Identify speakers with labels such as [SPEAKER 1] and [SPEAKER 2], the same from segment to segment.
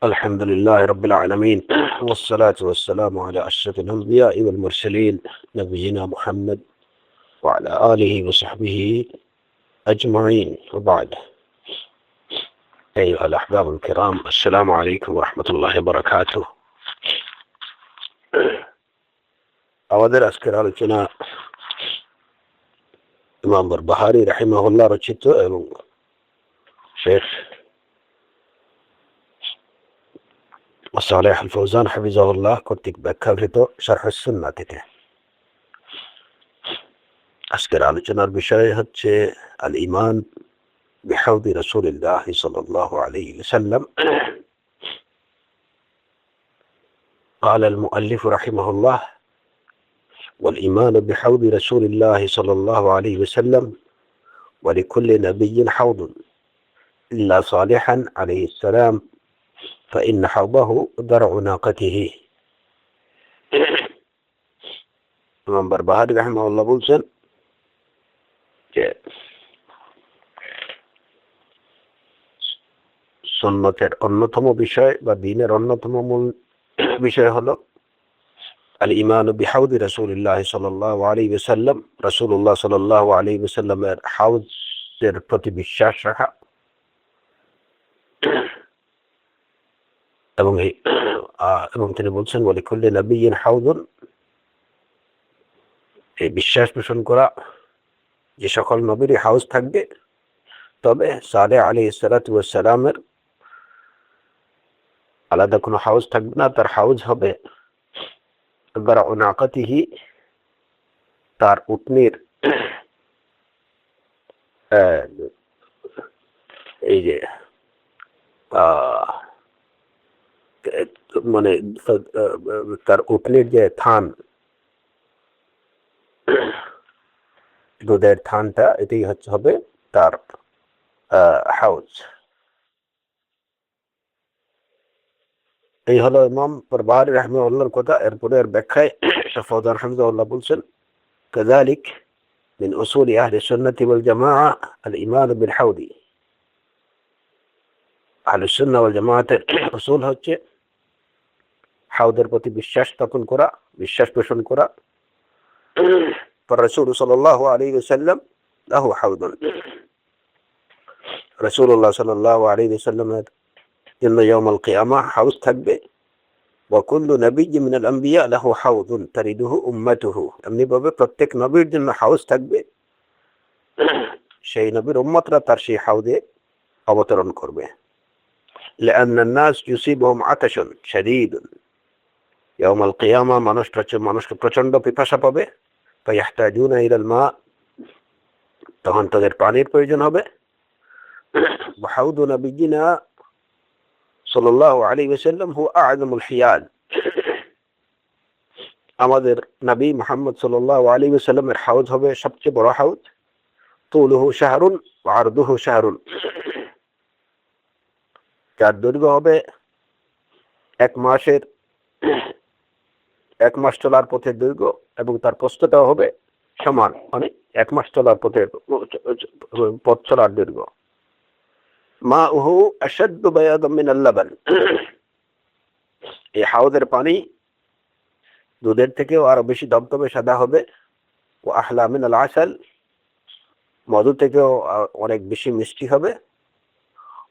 [SPEAKER 1] الحمد لله رب العالمين والصلاة والسلام على أشرف الأنبياء والمرسلين نبينا محمد وعلى آله وصحبه أجمعين وبعد. أيها الأحباب الكرام، السلام عليكم ورحمة الله وبركاته. আমাদের আজকের আলোচনা ইমাম বারবাহারি রাহিমাহুল্লাহ রচিত এবং শেখ সালেহ আল ফৌজান হাফিজাহুল্লাহ কর্তৃক ব্যাখ্যাকৃত শারহ সুন্নাহ থেকে। আজকের আলোচনার বিষয় হচ্ছে আল ঈমান বিহাউদি রাসূলিল্লাহ সাল্লাল্লাহু আলাইহি ওয়াসাল্লাম। قال المؤلف رحمه الله: والإيمان بحوض رسول الله صلى الله عليه وسلم ولكل نبي حوض إلا صالحا عليه السلام فإن حوضه درع ناقته. ইমাম বারবাহারি রাহিমাহুল্লাহ বলছেন যে সুন্নতের অন্যতম বিষয় বা দ্বীনের অন্যতম মূল বিষয় হলো আল ঈমান বিহাউদি রাসূলিল্লাহ সাল্লাল্লাহু আলাইহি ওয়াসাল্লাম, রাসূলুল্লাহ সাল্লাল্লাহু আলাইহি ওয়াসাল্লামের হাউজের প্রতি বিশ্বাস রাখা এবং তিনি বলছেন ওয়ালিকুল্লি নাবিয়্যিন হাউদুন, এই বিশ্বাস পোষণ করা যে সকল নবীরই হাউজ থাকবে, তবে সালেহ আলাইহিস সালাতু ওয়াস সালামের আলাদা কোনো হাউজ থাকবে না। তার হাউজ হবে দারউ নাকাতিহি, তার উটনির এই যে মানে তার উটনির যে থান, দুধের থানটা, এটাই হবে তার হাউজ। এই হলো ইমাম বারবাহারি রাহিমাহুল্লাহর কথা। এরপরে এর ব্যাখ্যায় শেখ ফৌজান হাফিজাহুল্লাহ বলছেন কাযালিক মিন উসুলি আহলি সুন্নাতি ওয়াল জামাআহ আল ঈমান বিল হাউদি। আহলুস সুন্নাহ ওয়াল জামাআতের উসুল হচ্ছে হাউদের প্রতি বিশ্বাস স্থাপন করা, বিশ্বাস পোষণ করা। রাসূল সাল্লাল্লাহু আলাইহি ওয়াসাল্লাম লাহু হাউদুন, রাসূলুল্লাহ সাল্লাল্লাহু আলাইহি ওয়াসাল্লামের জন্য ইয়াউমুল কিয়ামাহ হাউজ থাকবে। ওয়া কুল্লু নাবিয়্যিন মিনাল আম্বিয়া লাহু হাউদুন তারিদুহু উম্মাতুহু, এমনি ভাবে প্রত্যেক নবীর জন্য হাউজ থাকবে, সেই নবীর উম্মতরা তার সেই হাউদে অবতরণ করবে। لأن الناس يصيبهم عطش شديد ইয়াউমুল কিয়ামা, মানুষকে প্রচন্ড পিপাসা পাবে। ফায়াহতাজুনা ইলাল মা, তখন তাদের পানির প্রয়োজন হবে। ওয়া হাউদু নাবিয়্যিনা সাল্লাল্লাহু আলাইহি ওয়াসাল্লাম হুয়া আ'যামুল হিয়াল, আমাদের নবী মুহাম্মদ সাল্লাল্লাহু আলাইহি ওয়াসাল্লামের হাউজ হবে সবচেয়ে বড় হাউজ। তুলুহু শাহরুন ওয়া আরদুহু শাহরুন, যার দৈর্ঘ্য হবে এক মাস চলার পথের দৈর্ঘ্য, এবং তার প্রস্থটাও হবে সমান, মানে 1 মাস চলার পথ চলার দৈর্ঘ্য। মাউহু আশাদ্দু বায়াদাম মিনাল লাবান, এই হাউজের পানি দুধের থেকেও আরো বেশি দবদবে সাদা হবে। ও আহলা মিনাল আসাল, মধু থেকেও অনেক বেশি মিষ্টি হবে।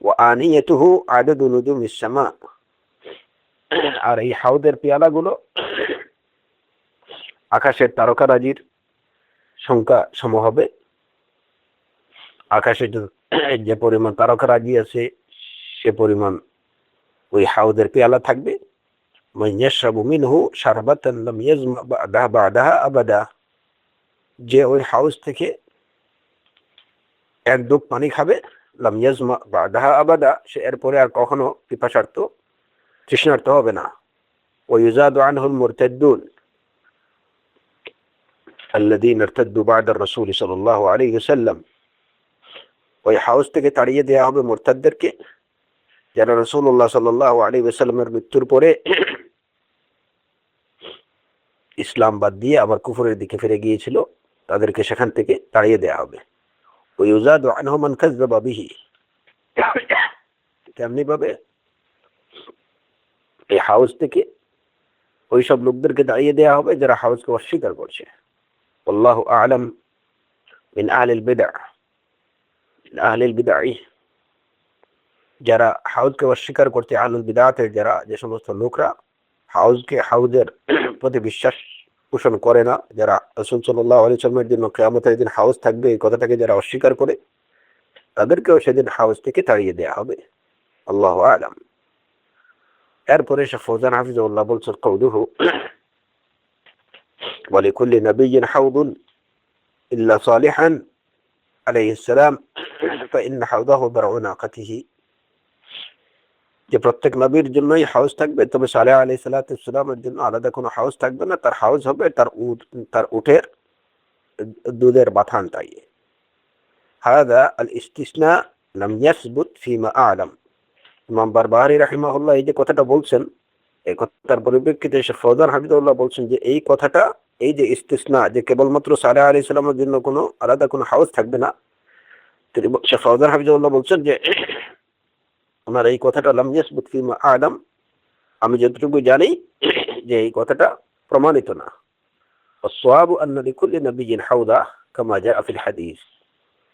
[SPEAKER 1] ও আনিয়াতুহু আদাদু নুজুমিস সামা, আর এই হাউদের পেয়ালাগুলো আকাশের তারকারাজির সংখ্যা সম হবে। আকাশে যে পরিমাণ তারকারাজি আছে সে পরিমাণ ওই হাউদের পেয়ালা থাকবে। মান ইয়াশরাবু মিনহু শারবাতান লাম ইয়াজমা বা'দাহা আবাদা, যে ওই হাউজ থেকে এক ডুব পানি খাবে, লাম ইয়াজমা বা'দাহা আবাদা, সে এরপরে আর কখনো তৃষ্ণার্ত হবে না। ওয়া ইউজাদু আনহুল মুরতাদ্দুন আল্লাযীনা ইরতাদ্দু বা'দা রাসূল সাল্লাল্লাহু আলাইহি ওয়াসাল্লাম, ওই হাউজ থেকে তাড়িয়ে দেওয়া হবে মুরতাদদেরকে, যারা রাসূলুল্লাহ সাল্লাল্লাহু আলাইহি ওয়াসাল্লামের মৃত্যুর পরে ইসলাম বাদ দিয়ে আবার কুফরের দিকে ফিরে গিয়েছিল, তাদেরকে সেখান থেকে তাড়িয়ে দেওয়া হবে। ওয়া ইউজাদু আনহু মান কাযাবা বিহি, তেমনি ভাবে হাউস থেকে ওই সব লোকদেরকে দাঁড়িয়ে দেওয়া হবে যারা হাউসকে অস্বীকার করছে। আল্লাহু আ'লাম মিন আহলিল বিদআহ, আহলিল বিদআহ, যারা হাউজকে অস্বীকার করছে, আহলুল বিদআতের যারা, যে সমস্ত লোকরা হাউজের প্রতি বিশ্বাস পোষণ করে না, যারা রাসূল সাল্লাল্লাহু আলাইহি ওয়াসাল্লামের জন্য কিয়ামতের দিন হাউজ থাকবে এই কথাটাকে যারা অস্বীকার করে, তাদেরকেও সেদিন হাউজ থেকে তাড়িয়ে দেওয়া হবে। আল্লাহু আ'লাম। এরপরে শেখ ফৌজান হাফিজাহুল্লাহ বলছেন, কওলুহু ওয়া লিকুল্লি নাবিয়্যিন হাউদুন ইল্লা সালিহান আলাইহিস সালাম ফাইন্না হাউদাহু বারউ নাকাতিহি, যে প্রত্যেক নবীর জন্যই হাউস থাকবে, তবে সালেহ আলাইহিস সালামের জন্য আলাদা কোনো হাউস থাকবে না। তার হাউস হবে তার উটের দুধের বাথানটাই। হাদা আল ইস্তিসনা লাম ইয়াসবুত ফিমা আ'লাম। ইমাম বারবারি রাহিমাহুল্লাহ এই যে কথাটা বলছেন, এই কথার পরিপ্রেক্ষিতে শেখ ফৌজান হাফিজাহুল্লাহ বলছেন যে এই কথাটা, এই যে ইস্তিসনা, যে কেবলমাত্র সালেহ আলাইহিস সালামের জন্য কোনো আলাদা কোনো হাউস থাকবে না, শেখ ফৌজান হাফিজাহুল্লাহ বলছেন যে আমার এই কথাটা লাম ইয়াসবুত ফিমা আ'লাম, আমি যতটুকু জানি যে এই কথাটা প্রমাণিত না। আসওয়াবু আন্না লিকুল্লি নাবিয়্যিন হাউদা কামা জাআ ফিল হাদিস,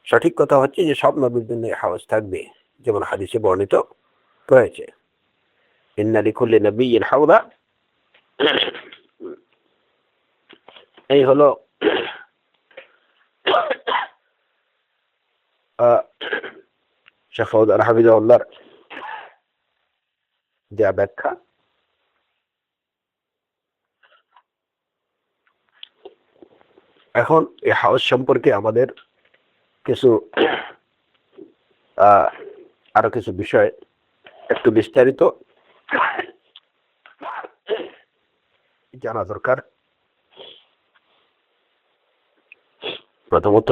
[SPEAKER 1] সঠিক কথা হচ্ছে যে সব নবীর জন্য হাউস থাকবে, যেমন হাদিসে বর্ণিত রয়েছে। ইন্না লিকুল্লি নাবিয়্যিন হাউদা, এই হলো শেখ ফৌজান হাফিজাহুল্লাহর যা ব্যাখ্যা। এখন এই হাউস সম্পর্কে আমাদের কিছু আরো কিছু বিষয় একটু বিস্তারিত জানা দরকার। প্রথমত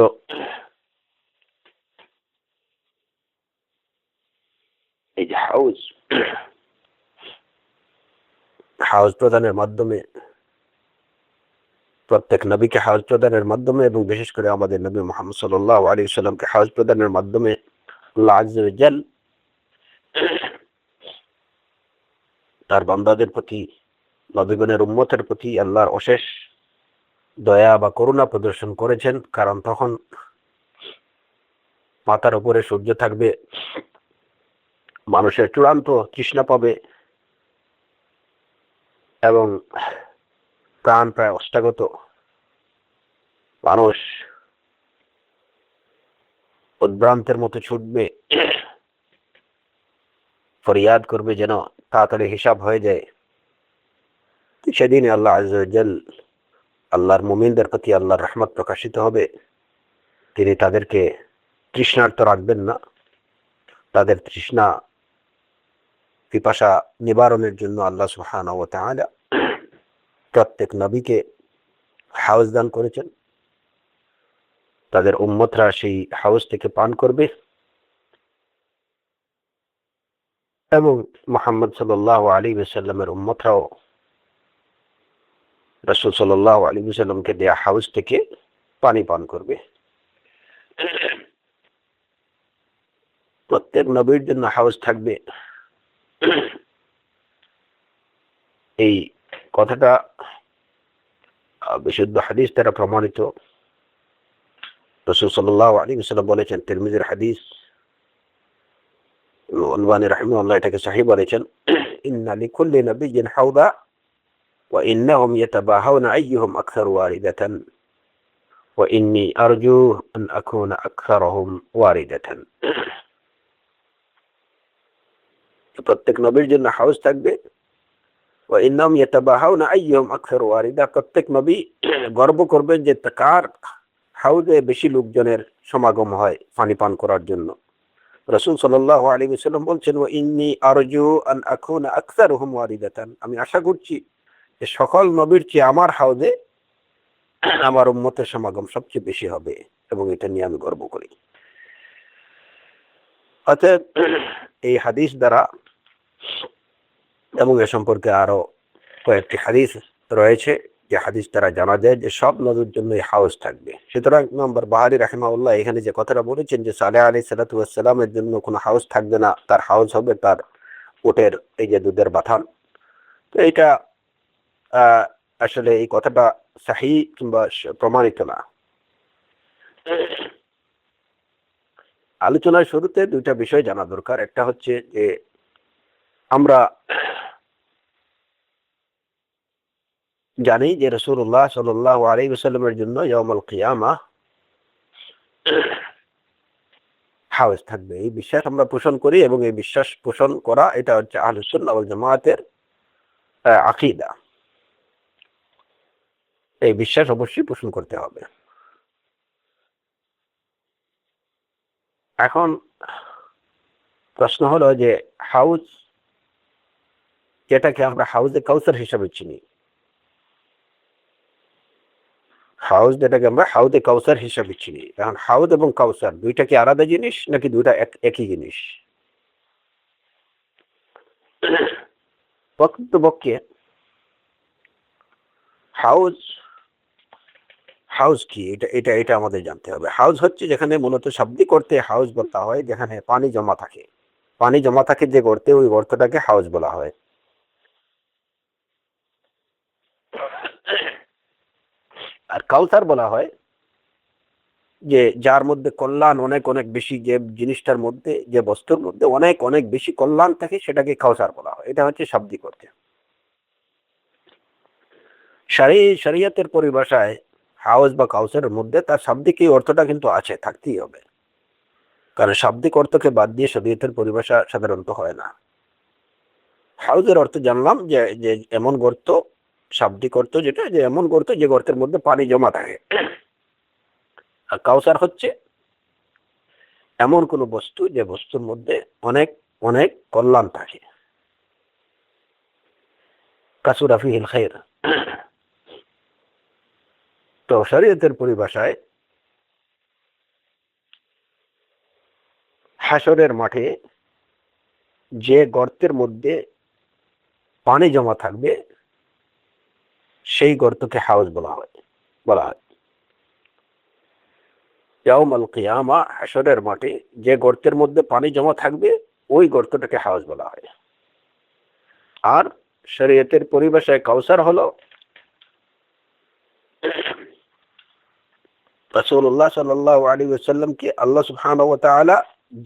[SPEAKER 1] এই যে হাউস প্রদানের মাধ্যমে, প্রত্যেক নবীকে হাউস প্রদানের মাধ্যমে, এবং বিশেষ করে আমাদের নবী মুহাম্মদ সাল্লাল্লাহু আলাইহি ওয়াসাল্লামকে হাউস প্রদানের মাধ্যমে আল্লাহ আযজা ওয়া জাল তার বান্দাদের প্রতি, নবীগণের উম্মতের প্রতি আল্লাহর অশেষ দয়া বা করুণা প্রদর্শন করেছেন। কারণ তখন মাথার উপরে সূর্য থাকবে, মানুষের চূড়ান্ত তৃষ্ণা পাবে, এবং প্রাণ প্রায় অষ্টাগত, মানুষ উদ্ভ্রান্তের মতো ছুটবে, ফরিয়াদ করবে যেন তাড়াতাড়ি হিসাব হয়ে যায়। সেদিন আল্লাহ আযজা ওয়া জাল, আল্লাহর মুমিনদের প্রতি আল্লাহর রহমত প্রকাশিত হবে। তিনি তাদেরকে তৃষ্ণার্ত রাখবেন না, তাদের তৃষ্ণা পিপাসা নিবারণের জন্য আল্লাহ সুবহানাহু ওয়া তাআলা প্রত্যেক নবীকে হাউস দান করেছেন। তাদের উম্মতরা সেই হাউস থেকে পান করবে, এবং মুহাম্মদ সাল্লাল্লাহু আলাইহি ওয়াসাল্লামের উম্মতরাও রাসূল সাল্লাল্লাহু আলাইহি ওয়াসাল্লামকে দেয়া হাউস থেকে পানি পান করবে। প্রত্যেক নবীর জন্য হাউস থাকবে, এই কথাটা বিশুদ্ধ হাদিস দ্বারা প্রমাণিত। রাসূল সাল্লাল্লাহু আলাইহি ওয়াসাল্লাম বলেছেন, তিরমিজির হাদিস, আলবানী রাহিমাহুল্লাহ এটাকে সহিহ বলেছেন, ইন্না লিকুল্লি নাবিয়্যিন হাউদা ওয়া ইন্নাহুম ইয়াতাবাহাউনা আইয়ুহুম আকসারু ওয়ারিদাতান ওয়া ইন্নী আরজু আন আকুনা আকসারুহুম ওয়ারিদাতান। প্রত্যেক নবীর জন্য হাউস থাকবে, ওয়া ইন্নাহুম ইয়াতাবাহাউনা আইয়ুহুম আকসারু ওয়ারিদা, প্রত্যেক নবী গর্ব করবেন যে কার হাউজে বেশি লোকজনের সমাগম হয় পানি পান করার জন্য। রাসূল সাল্লাল্লাহু আলাইহি ওয়াসাল্লাম বলছেন, ওয়া ইন্নী আরজু আন আকুনা আকসারুহুম ওয়ারিদাতান, আমি আশা করছি যে সকল নবীর চেয়ে আমার হাউজে আমার উম্মতের সমাগম সবচেয়ে বেশি হবে, এবং এটা নিয়ে আমি গর্ব করি। অতএব এই হাদিস দ্বারা, এবং এ সম্পর্কে আরো কয়েকটি হাদিস রয়েছে, যে হাদিস দ্বারা জানা যায় যে সব নবীর জন্য হাউস থাকবে। সুতরাং ইমাম বারবারি রাহিমাহুল্লাহ এখানে যে কথাটা বলেছেন যে সালেহ আলাইহিস সালামের জন্য কোনো হাউস থাকবে না, তার হাউস হবে তার উটের এই যে দুধের বাথান, তো এটা আসলে এই কথাটা সাহি কিংবা প্রমাণিত না। আলোচনার শুরুতে দুইটা বিষয় জানা দরকার। একটা হচ্ছে যে আমরা জানি যে রাসূলুল্লাহ সাল্লাল্লাহু আলাইহি ওয়াসাল্লামের জন্য ইয়াউমুল কিয়ামা হাউজ থাকবে, এই বিশ্বাস আমরা পোষণ করি, এবং এই বিশ্বাস পোষণ করা এটা হচ্ছে আহলুস সুন্নাহ ওয়াল জামাতের আকীদা। এই বিশ্বাস অবশ্যই পোষণ করতে হবে। এখন প্রশ্ন হলো যে হাউজ, যেটাকে আমরা হাউজে কাউসার হিসাবে চিনি, হাউজ যেটাকে আমরা হাউজে কাউসার হিসাবে চিনি, এখন হাউজ এবং কাউসার দুইটা কি আলাদা জিনিস নাকি দুইটা একই জিনিস? প্রকৃতপক্ষে হাউজ হাউজ কি এটা এটা এটা আমাদের জানতে হবে। হাউজ হচ্ছে যেখানে মূলত শাব্দিক অর্থে হাউজ বলা হয়, যেখানে পানি জমা থাকে। পানি জমা থাকে যে গর্তে, ওই গর্তটাকে হাউজ বলা হয়। আর কাউসার বলা হয় যে যার মধ্যে কল্যাণ অনেক অনেক বেশি, যে জিনিসটার মধ্যে, যে বস্তুর মধ্যে অনেক অনেক বেশি কল্যাণ থাকে, সেটাকে কাউসার বলা হয়। এটা হচ্ছে শাব্দিক অর্থে। শরিয়তের পরিভাষায় হাউজ বা কাউসারের মধ্যে তার শাব্দিক এই অর্থটা কিন্তু আছে, থাকতেই হবে, কারণ শাব্দিক অর্থকে বাদ দিয়ে শরিয়তের পরিভাষা সাধারণত হয় না। হাউজের অর্থ জানলাম যে যে এমন গর্ত, শাব্দিক অর্থ যেটা, যে এমন গর্ত যে গর্তের মধ্যে পানি জমা থাকে। আর কাউসার হচ্ছে এমন কোন বস্তু যে বস্তুর মধ্যে অনেক অনেক কল্যাণ থাকে। কাসুরা ফিহিল খাইর। তো শরীয়তের পরিভাষায় হাসরের মাঠে যে গর্তের মধ্যে পানি জমা থাকবে সেই গর্তকে হাউজ বলা হয়। ইয়াউমুল কিয়ামা, হাসরের মাঠে যে গর্তের মধ্যে পানি জমা থাকবে ওই গর্তটাকে হাউজ বলা হয়। আর শরীয়তের পরিভাষায় কাউসার হলো রাসূলুল্লাহ সাল্লাল্লাহু আলাইহি ওয়াসাল্লামকে আল্লাহ সুবহানাহু ওয়া তাআলা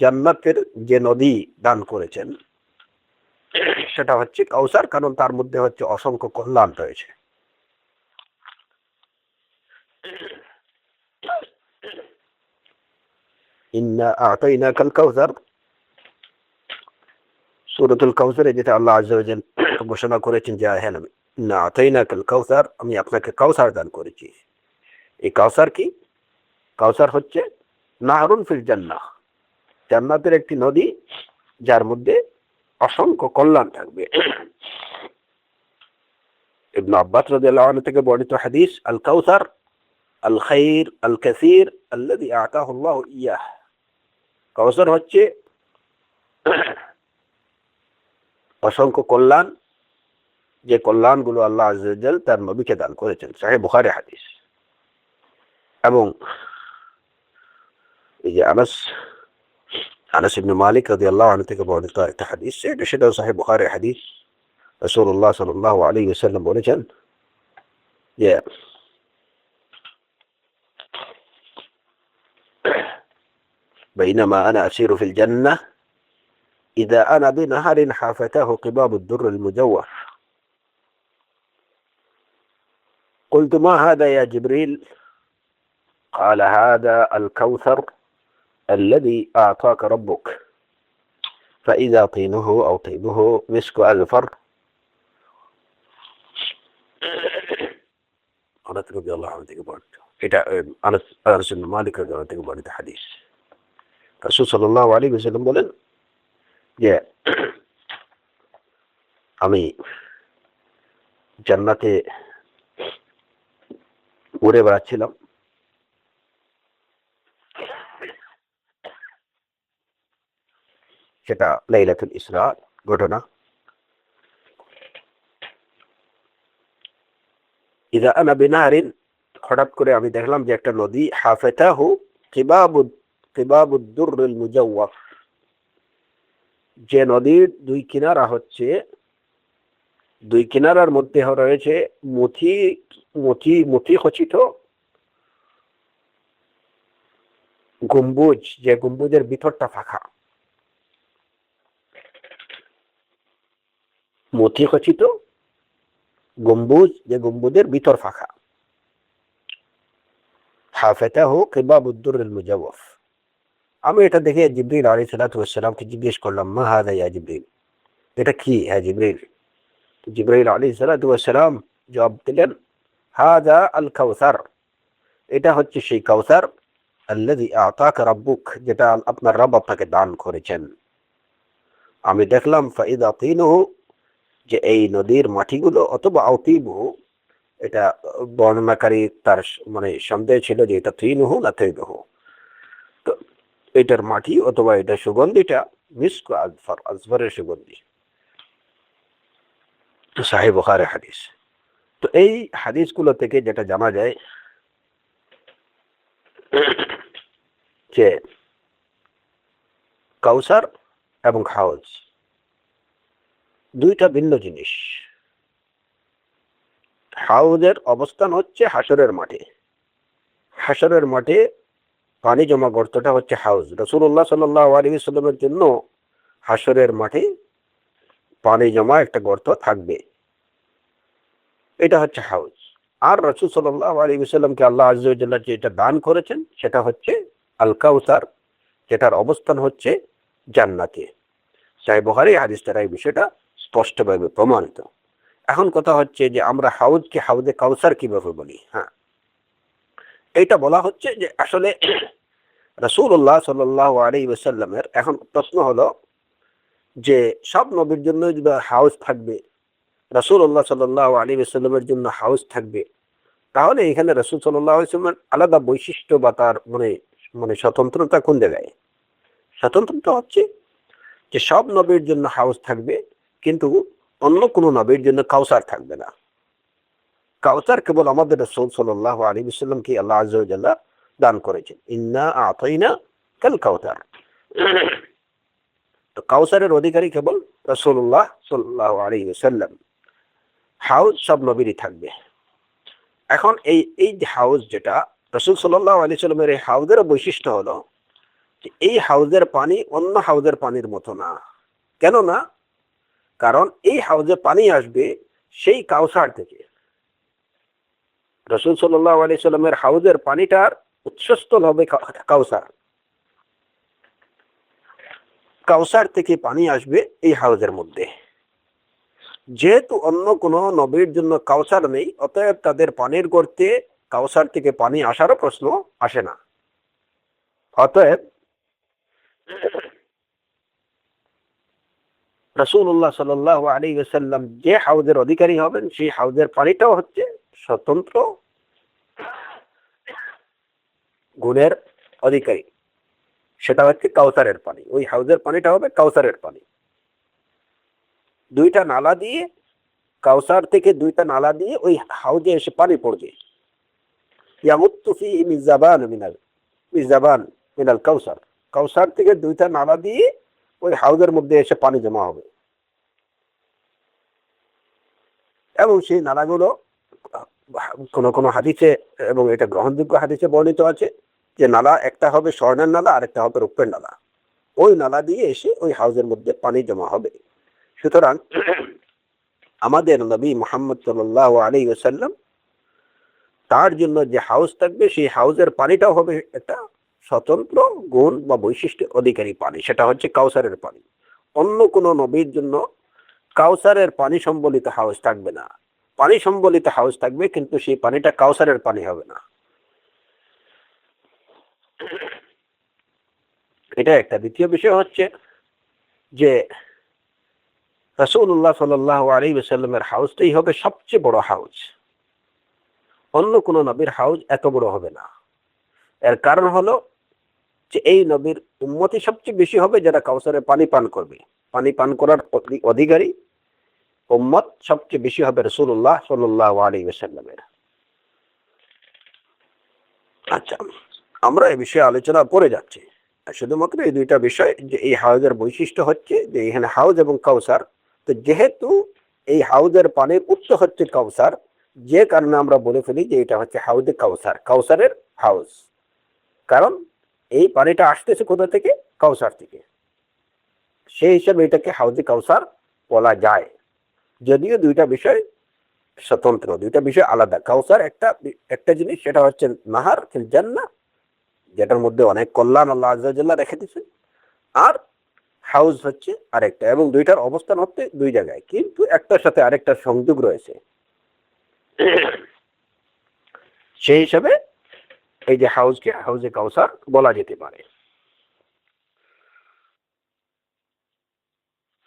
[SPEAKER 1] জান্নাতের যে নদী দান করেছেন, সেটা হচ্ছে কাউসার, কারণ তার মধ্যে হচ্ছে অসংখ্য কল্যাণ রয়েছে। ইন্না আ'তাইনাকাল কাউসার, সূরাতুল কাউসারে যেটা আল্লাহ আযজা ওয়া জাল ঘোষণা করেছেন যে হ্যাঁ, ইন্না আ'তাইনাকাল কাউসার, আমি আপনাকে কাউসার দান করেছি। এই কাউসার কি? কাউসার হচ্ছে নাহরুন ফিল জান্নাহ, জান্নাতের একটি নদী যার মধ্যে অসংখ্য কল্যাণ থাকবে। ইবনে আব্বাস রাদিয়াল্লাহু আনহু থেকে বর্ণিত হাদিস, আল কাউসার আল খাইর আল কাসীর আল্লাযী আ'তাহু আল্লাহু ইয়াহ। কাউসার হচ্ছে অসংখ্য কল্যাণ, যে কল্যাণগুলো আল্লাহ আযজা ওয়া জাল তার নবীকে দান করেছেন। সহিহ বুখারী হাদিস। এবং এই যে আনাস ইবনে মালিক রাদিয়াল্লাহু আনহু থেকে বর্ণিত একটা হাদিস, সেটাও সহিহ বুখারী হাদিস। রাসূলুল্লাহ সাল্লাল্লাহু আলাইহি ওয়াসাল্লাম বলেছেন যে بينما أنا أسير في الجنة إذا أنا بنهر حافتاه قباب الدر المجوف قلت ما هذا يا جبريل؟ قال هذا الكوثر الذي أعطاك ربك فإذا طينه أو طيبه مسك أزفر। আনাস রাদিয়াল্লাহু আনহু থেকে বর্ণিত, এটা আনাস ইবনে মালিক রাদিয়াল্লাহু আনহু থেকে বর্ণিত হাদিস। রাসূল সাল্লাল্লাহু আলাইহি ওয়াসাল্লাম বলেন যে আমি জান্নাতে উড়ে বেড়াচ্ছিলাম, সেটা লাইলাতুল ইসরা ঘটনা। ইযা আনা বিনাহরিন, হঠাৎ করে আমি দেখলাম যে একটা নদী, হাফাতাহু কিবাবুদ দুররিল মুজাওয়াফ, যে নদীর দুই কিনারা হচ্ছে দুই কিনারার মধ্যে রয়েছে মুথি মুথি মুথি খচিত গম্বুজ, যে গম্বুজের ভিতরটা ফাঁকা। মতি খচিত গম্বুজ, যে গম্বুজের ভিতর ফাঁকা। হাফেতাহু কিবাবুদ্দুরুল মুজাওয়াফ। আমি এটা দেখে জিবরিল আলাইহিস সালাতু ওয়াস সালামকে জিজ্ঞেস করলাম, মা হাযা ইয়া জিবরিল, এটা কি হ্যাঁ জিবরিল? জিবরিল আলাইহিস সালাতু ওয়াস সালাম জবাব দিলেন, হাযা আল কাউসার, এটা হচ্ছে সেই কাউসার, আল্লাযী আ'তাকা রাব্বুক, যেটা আপনার রব আপনাকে দান করেছেন। আমি দেখলাম ফাইদা তিনুহু, যে এই নদীর মাটিগুলো, অথবা আউতিবহু, এটা বর্ণনাকারী তার মানে সন্দেহ ছিল যে এটা তিনুহু না তৈবহু, তো এটার মাটি অথবা এটা সুগন্ধিটা মিস্ক আজফর, আজফরের সুগন্ধি। তো সাহিহ বুখারী হাদিস। তো এই হাদিসগুলো থেকে যেটা জানা যায় যে কাউসার এবং হাউজ দুইটা ভিন্ন জিনিস। হাউজের অবস্থান হচ্ছে হাসরের মাঠে। হাসরের মাঠে পানি জমা গর্তটা হচ্ছে হাউজ। রাসূলুল্লাহ সাল্লাল্লাহু আলাইহি ওয়াসাল্লামের জন্য হাসরের মাঠে পানি জমা একটা গর্ত থাকবে, এটা হচ্ছে হাউজ। আর রাসূল সাল্লাল্লাহু আলাইহি ওয়াসাল্লামকে আল্লাহ আযজা ওয়া জাল্লা যেটা দান করেছেন সেটা হচ্ছে আল কাউসার, যেটার অবস্থান হচ্ছে জান্নাতে। সাহিহ বুখারী হাদিস দ্বারা এই বিষয়টা স্পষ্টভাবে প্রমাণিত। এখন কথা হচ্ছে যে আমরা হাউজকে হাউজে কাউসার কিভাবে বলি? হ্যাঁ, এটা বলা হচ্ছে যে আসলে রাসূলুল্লাহ সাল্লাল্লাহু আলাইহি ওয়াসাল্লামের এখন প্রশ্ন হলো যে সব নবীর জন্য যদি হাউজ থাকবে, রাসূলুল্লাহ সাল্লাল্লাহু আলাইহি ওয়াসাল্লামের জন্য হাউজ থাকবে, তাহলে এখানে রাসূল সাল্লাল্লাহু আলাইহি ওয়াসাল্লামের আলাদা বৈশিষ্ট্য বা তার মানে মানে স্বতন্ত্রতা কোন জায়গায়? স্বতন্ত্রতা হচ্ছে যে সব নবীর জন্য হাউজ থাকবে, কিন্তু অন্য কোনো নবীর জন্য কাউসার থাকবে না। কাউসার কেবল আমাদের রাসূল সাল্লাল্লাহু আলাইহি ওয়াসাল্লামকে আল্লাহ আযজা ওয়া জাল্লা দান করেছেন। ইন্না আ'তাইনা কাল কাউসার। তো কাউসারের অধিকারী কেবল রাসূলুল্লাহ সাল্লাল্লাহু আলাইহি ওয়াসাল্লাম। হাউজ সব নবীরই থাকবে। এখন এই যে হাউজ, যেটা রাসূল সাল্লাল্লাহু আলাইহি ওয়াসাল্লামের এই হাউজের বৈশিষ্ট্য হলো যে এই হাউজের পানি অন্য হাউজের পানির মতো না। কেন না? কারণ এই হাউজে পানি আসবে সেই কাউসার থেকে। রাসূল সাল্লাল্লাহু আলাইহি ওয়াসাল্লামের হাউজের পানিটার উৎসস্থল হবে কাউসার। কাউসার থেকে পানি আসবে এই হাউজের মধ্যে। যেহেতু অন্য কোন নবীর জন্য কাউসার নেই, অতএব তাদের পানির গর্তে কাউসার থেকে পানি আসারও প্রশ্ন আসে না। অতএব রাসূলুল্লাহ সাল্লাল্লাহু আলাইহি ওয়াসাল্লাম যে হাউজের অধিকারী হবেন, সেই হাউজের পানিটাও হচ্ছে স্বতন্ত্র গুণের অধিকারী। সেটা হচ্ছে কাউসারের পানি। ওই হাউজের পানিটা হবে কাউসারের পানি। দুইটা নালা দিয়ে, কাউসার থেকে দুইটা নালা দিয়ে ওই হাউজে এসে পানি পড়বে। ইয়ামুত্তু ফীহি মিজাবান মিনাল কাউসার। কাউসার থেকে দুইটা নালা দিয়ে ওই হাউজের মধ্যে এসে পানি জমা হবে, এবং সেই নালাগুলো কোন কোন হাদিসে, এবং এটা গ্রহণযোগ্য হাদিসে বর্ণিত আছে যে নালা একটা হবে স্বর্ণের নালা, আর একটা হবে রূপের নালা। ওই নালা দিয়ে এসে ওই হাউজের মধ্যে পানি জমা হবে। সুতরাং আমাদের নবী মুহাম্মদ সাল্লাল্লাহু আলাইহি ওয়াসাল্লাম, তার জন্য যে হাউজ থাকবে সেই হাউজের পানিটাও হবে একটা স্বতন্ত্র গুণ বা বৈশিষ্ট্যের অধিকারী পানি। সেটা হচ্ছে কাউসারের পানি। অন্য কোন নবীর জন্য কাউসারের পানি সম্বলিত হাউজ থাকবে না। পানি সম্বলিত হাউজ থাকবে, কিন্তু সেই পানিটা কাউসারের পানি হবে না। এটা একটা। দ্বিতীয় বিষয় হচ্ছে যে রাসূলুল্লাহ সাল্লাল্লাহু আলাইহি ওয়াসাল্লামের হাউজটাই হবে সবচেয়ে বড় হাউজ। অন্য কোন নবীর হাউজ এত বড় হবে না। এর কারণ হলো যে এই নবীর উম্মতি সবচেয়ে বেশি হবে যারা কাউসারের পানি পান করবে। পানি পান করার অধিকারী উম্মত সবচেয়ে বেশি হবে রাসূলুল্লাহ সাল্লাল্লাহু আলাইহি ওয়াসাল্লামের। আচ্ছা, আমরা এই বিষয়ে আলোচনা করে যাচ্ছি। শুধুমাত্র এই দুইটা বিষয়, যে এই হাউজের বৈশিষ্ট্য হচ্ছে যে এখানে হাউজ এবং কাউসার। তো যেহেতু এই হাউজের পানির উৎস হচ্ছে কাউসার, যে কারণে আমরা বলে ফেলি যে এটা হচ্ছে হাউজে কাউসার, কাউসারের হাউজ। কারণ এই পানিটা আসতেছে কোথা থেকে? কাউসার থেকে। সেই হিসাবে এটাকে হাউজে কাউসার বলা যায়, যদিও দুইটা বিষয় স্বতন্ত্র, দুইটা বিষয় আলাদা। কাউসার একটা জিনিস, সেটা হচ্ছে নাহার ফিল জান্নাহ, যেটার মধ্যে অনেক কল্যাণ আল্লাহ আযজা ওয়া জাল্লা রেখে দিয়েছেন। আর হাউজ হচ্ছে আরেকটা, এবং দুইটার অবস্থান হচ্ছে দুই জায়গায়, কিন্তু একটার সাথে আরেকটার সংযোগ রয়েছে। সেই হিসাবে এই যে হাউজকে হাউজে কাউসার বলা যেতে পারে।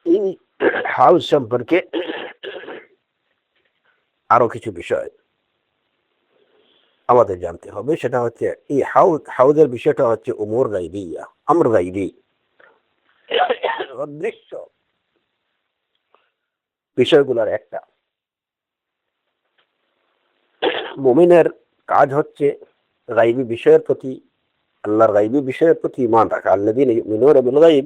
[SPEAKER 1] এই হাউজ সম্পর্কে আরো কিছু বিষয় আমাদের জানতে হবে। সেটা হচ্ছে এই হাউজের বিষয়টা হচ্ছে উমুর গায়বিয়া, আমর গায়বী, অদৃশ্য বিষয়গুলোর একটা। মুমিনের কাজ হচ্ছে গায়বী বিষয়ের প্রতি, আল্লাহর গায়বী বিষয়ের প্রতি ঈমান রাখা। আল্লাযীনা ইউমিনুনা বিল গায়ব,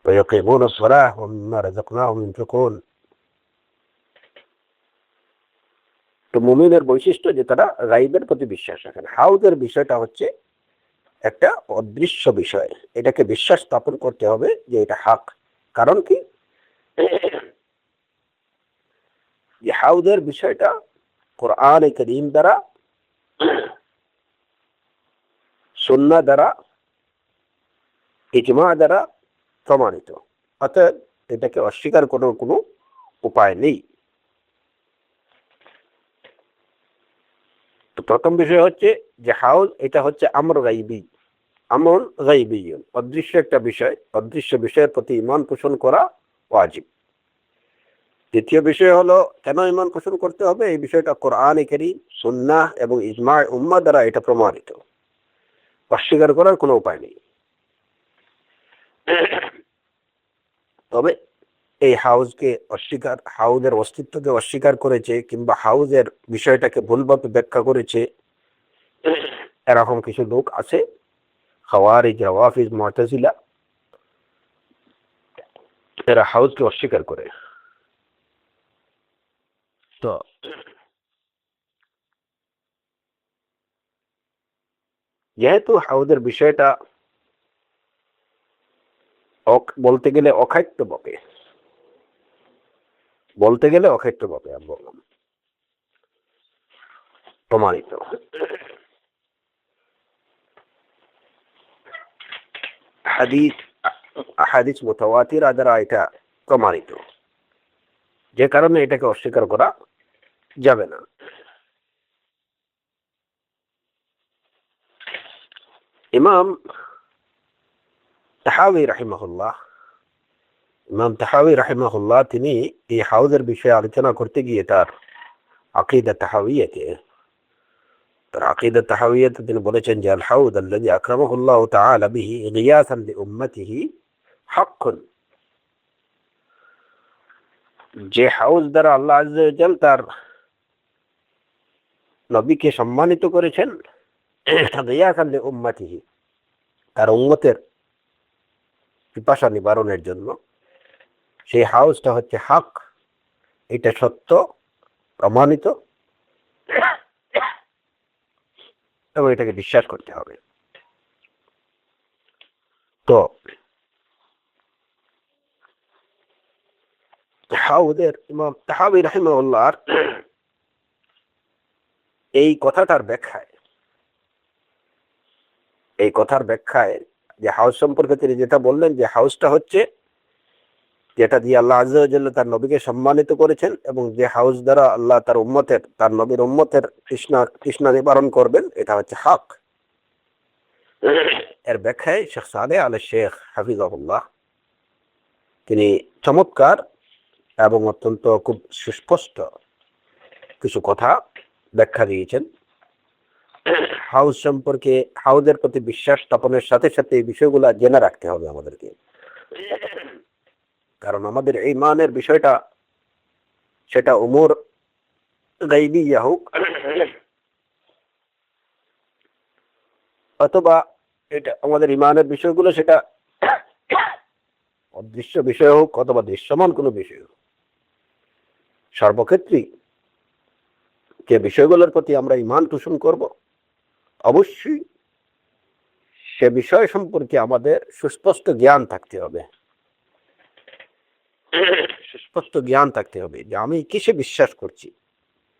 [SPEAKER 1] ওয়া ইয়াকিমুনা আস-সালাহ ওয়া মিম্মা রাযাকনাহুম ইউনফিকুন। তো মুমিনের বৈশিষ্ট্য যে তারা গায়বের প্রতি বিশ্বাস রাখেন। হাউজের বিষয়টা হচ্ছে একটা অদৃশ্য বিষয়, এটাকে বিশ্বাস স্থাপন করতে হবে যে এটা হক। কারণ কি? যে হাউজের বিষয়টা কোরআন কারীম দ্বারা, সুন্নাহ দ্বারা, ইজমা দ্বারা প্রমাণিত, অর্থাৎ এটাকে অস্বীকার করার কোনো উপায় নেই। তো প্রথম বিষয় হচ্ছে যে হাউজ এটা হচ্ছে আমর গায়বী, আমর গায়বী, অদৃশ্য একটা বিষয়, অদৃশ্য বিষয়ের প্রতি ঈমান পোষণ করা ওয়াজিব। দ্বিতীয় বিষয় হলো কেন ঈমান পোষণ করতে হবে? এই বিষয়টা কোরআনে কারীম, সুন্নাহ এবং ইজমা উম্মাহ দ্বারা এটা প্রমাণিত, অস্বীকার করার কোনো উপায় নেই। তবে এই হাউজের অস্তিত্বকে অস্বীকার করেছে কিংবা হাউজের বিষয়টাকে ভুলভাবে ব্যাখ্যা করেছে এরকম কিছু লোক আছে, খাওয়ারিজ, রাওয়াফিজ, মু'তাজিলা, এরা হাউজকে অস্বীকার করে। তো যেহেতু হাউজের বিষয়টা বলতে গেলে অখাদ্য বটে, আমি বললাম প্রমাণিত। হাদিস মুতাওয়াতির দ্বারা এটা প্রমাণিত, যে কারণে এটাকে অস্বীকার করা যাবে না। ইমাম তাহাউই রাহিমাহুল্লাহ তিনি এই হাউজের বিষয়ে আলোচনা করতে গিয়ে তার আকীদা তাহাউইয়াতে তিনি বলেছেন যে আল হাউদ আল্লাযী আকরামাহুল্লাহু তাআলা বিহি গিয়াসান লিউম্মতিহি হাক্কুন, যে হাউজ দ্বারা আল্লাহ আযজা ওয়া জাল তার নবীকে সম্মানিত করেছেন, গিয়াসান লিউম্মতিহি, তার উম্মতের পিপাসা নিবারণের জন্য, সেই হাউজটা হচ্ছে হক, এটা সত্য, প্রমাণিত, এবং এটাকে বিশ্বাস করতে হবে। তো হাউদের ইমাম তাহাউই রাহিমাহুল্লাহর এই কথাটার ব্যাখ্যায় যে হাউস সম্পর্কে তিনি যেটা বললেন, যে হাউসটা হচ্ছে যেটা দিয়ে আল্লাহ আযজা ওয়া জাল্লা তার নবীকে সম্মানিত করেছেন, এবং যে হাউস দ্বারা আল্লাহ তার নবীর উম্মতের তৃষ্ণা নিবারণ করবেন, এটা হচ্ছে হক। এর ব্যাখ্যায় শেখ সালেহ আল শেখ হাফিজাহুল্লাহ তিনি চমৎকার এবং অত্যন্ত খুব সুস্পষ্ট কিছু কথা ব্যাখ্যা দিয়েছেন। হাউস সম্পর্কে, হাউজের প্রতি বিশ্বাস স্থাপনের সাথে সাথে এই বিষয়গুলো জেনে রাখতে হবে আমাদেরকে, কারণ আমাদের এই ঈমানের বিষয়টা সেটা উমুর গায়বিয়া হোক অথবা এটা আমাদের ঈমানের বিষয়গুলো সেটা অদৃশ্য বিষয় হোক অথবা দৃশ্যমান কোনো বিষয় হোক, সর্বক্ষেত্রেই যে বিষয়গুলোর প্রতি আমরা ঈমান পোষণ করব, অবশ্যই সে বিষয় সম্পর্কে আমাদের সুস্পষ্ট জ্ঞান থাকতে হবে। সুস্পষ্ট জ্ঞান থাকতে হবে যে আমি কিসে বিশ্বাস করছি,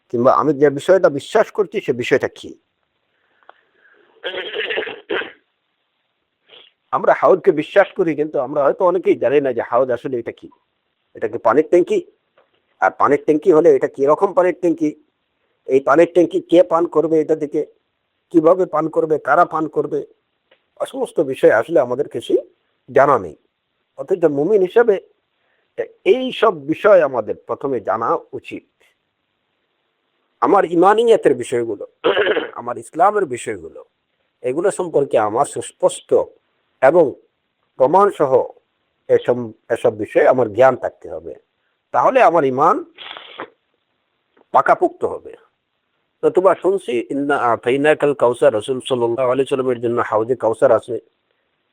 [SPEAKER 1] কিংবা আমি যে বিষয়টা বিশ্বাস করছি সে বিষয়টা কি। আমরা হাউজকে বিশ্বাস করি, কিন্তু আমরা হয়তো অনেকেই জানি না যে হাউজ আসলে এটা কি। এটা কি পানির ট্যাঙ্কি? আর পানির ট্যাঙ্কি হলে এটা কি রকম পানির ট্যাঙ্কি, এই পানির ট্যাঙ্কি কে পান করবে, এটা থেকে কিভাবে পান করবে, কারা পান করবে, সমস্ত বিষয় আসলে আমাদের কিছু জানা নেই। অথচ মুমিন হিসাবে এই সব বিষয় আমাদের প্রথমে জানা উচিত। আমার ইমানিয়াতের বিষয়গুলো, আমার ইসলামের বিষয়গুলো, এগুলো সম্পর্কে আমার সুস্পষ্ট এবং প্রমাণ সহ এসব এসব বিষয়ে আমার জ্ঞান থাকতে হবে, তাহলে আমার ইমান পাকাপোক্ত হবে। নতুবা শুনছি ইন্না আতাইনাকাল কাউসার, রাসূল সাল্লাল্লাহু আলাইহি সাল্লামের জন্য হাউজে কাউসার আছে,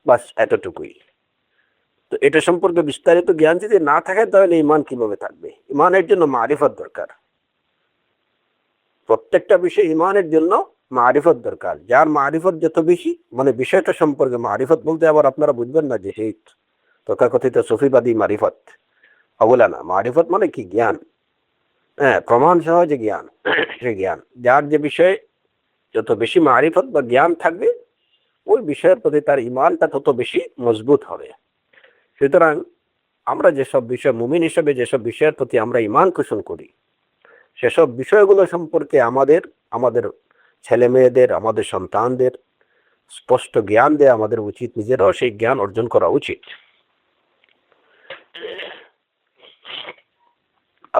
[SPEAKER 1] বাস এতটুকুই। তো এটা সম্পর্কে বিস্তারিত জ্ঞান যদি না থাকে তাহলে ইমান কিভাবে থাকবে? ইমানের জন্য মারিফত দরকার। প্রত্যেকটা বিষয় ইমানের জন্য মারিফত দরকার। যার মারিফত যত বেশি, মানে বিষয়টা সম্পর্কে মারিফত বলতে আবার আপনারা বুঝবেন না যে সেই তথাকথিত সুফিবাদী মারিফত, ওগুলা না। মারিফত মানে কি? জ্ঞান। হ্যাঁ, প্রমাণ সহ যে জ্ঞান, সে জ্ঞান। যার যে বিষয়ে যত বেশি মারিফত বা জ্ঞান থাকবে, ওই বিষয়ের প্রতি তার ইমানটা তত বেশি মজবুত হবে। সুতরাং আমরা যেসব বিষয়, মুমিন হিসেবে যেসব বিষয়ের প্রতি আমরা ইমান পোষণ করি, সেসব বিষয়গুলো সম্পর্কে আমাদের আমাদের ছেলে মেয়েদের, আমাদের সন্তানদের স্পষ্ট জ্ঞান দেয়া আমাদের উচিত। নিজেরাও সেই জ্ঞান অর্জন করা উচিত।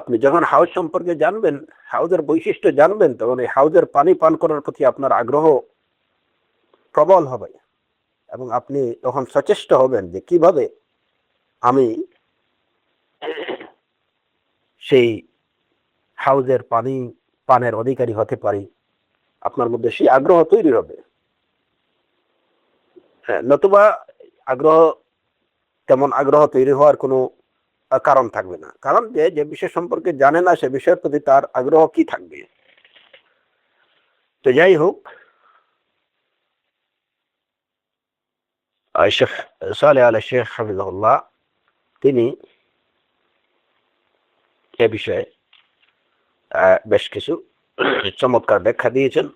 [SPEAKER 1] আপনি যখন হাউজ সম্পর্কে জানবেন, হাউজের বৈশিষ্ট্য জানবেন, তখন এই হাউজের পানি পান করার প্রতি আপনার আগ্রহ প্রবল হবে, এবং আপনি তখন সচেষ্ট হবেন যে কিভাবে আমি সেই হাউজের পানি পানের অধিকারী হতে পারি। আপনার মধ্যে সেই আগ্রহ তৈরি হবে। হ্যাঁ, নতুবা আগ্রহ, তেমন আগ্রহ তৈরি হওয়ার কোনো কারণ থাকবে না। কারণ যে যে বিষয় সম্পর্কে জানে না, সে বিষয়ের প্রতি তার আগ্রহ কি থাকবে? তো যাই হোক, শেখ সালেহ আল শেখ হাফিজাহুল্লাহ তিনি এ বিষয়ে বেশ কিছু চমৎকার ব্যাখ্যা দিয়েছেন।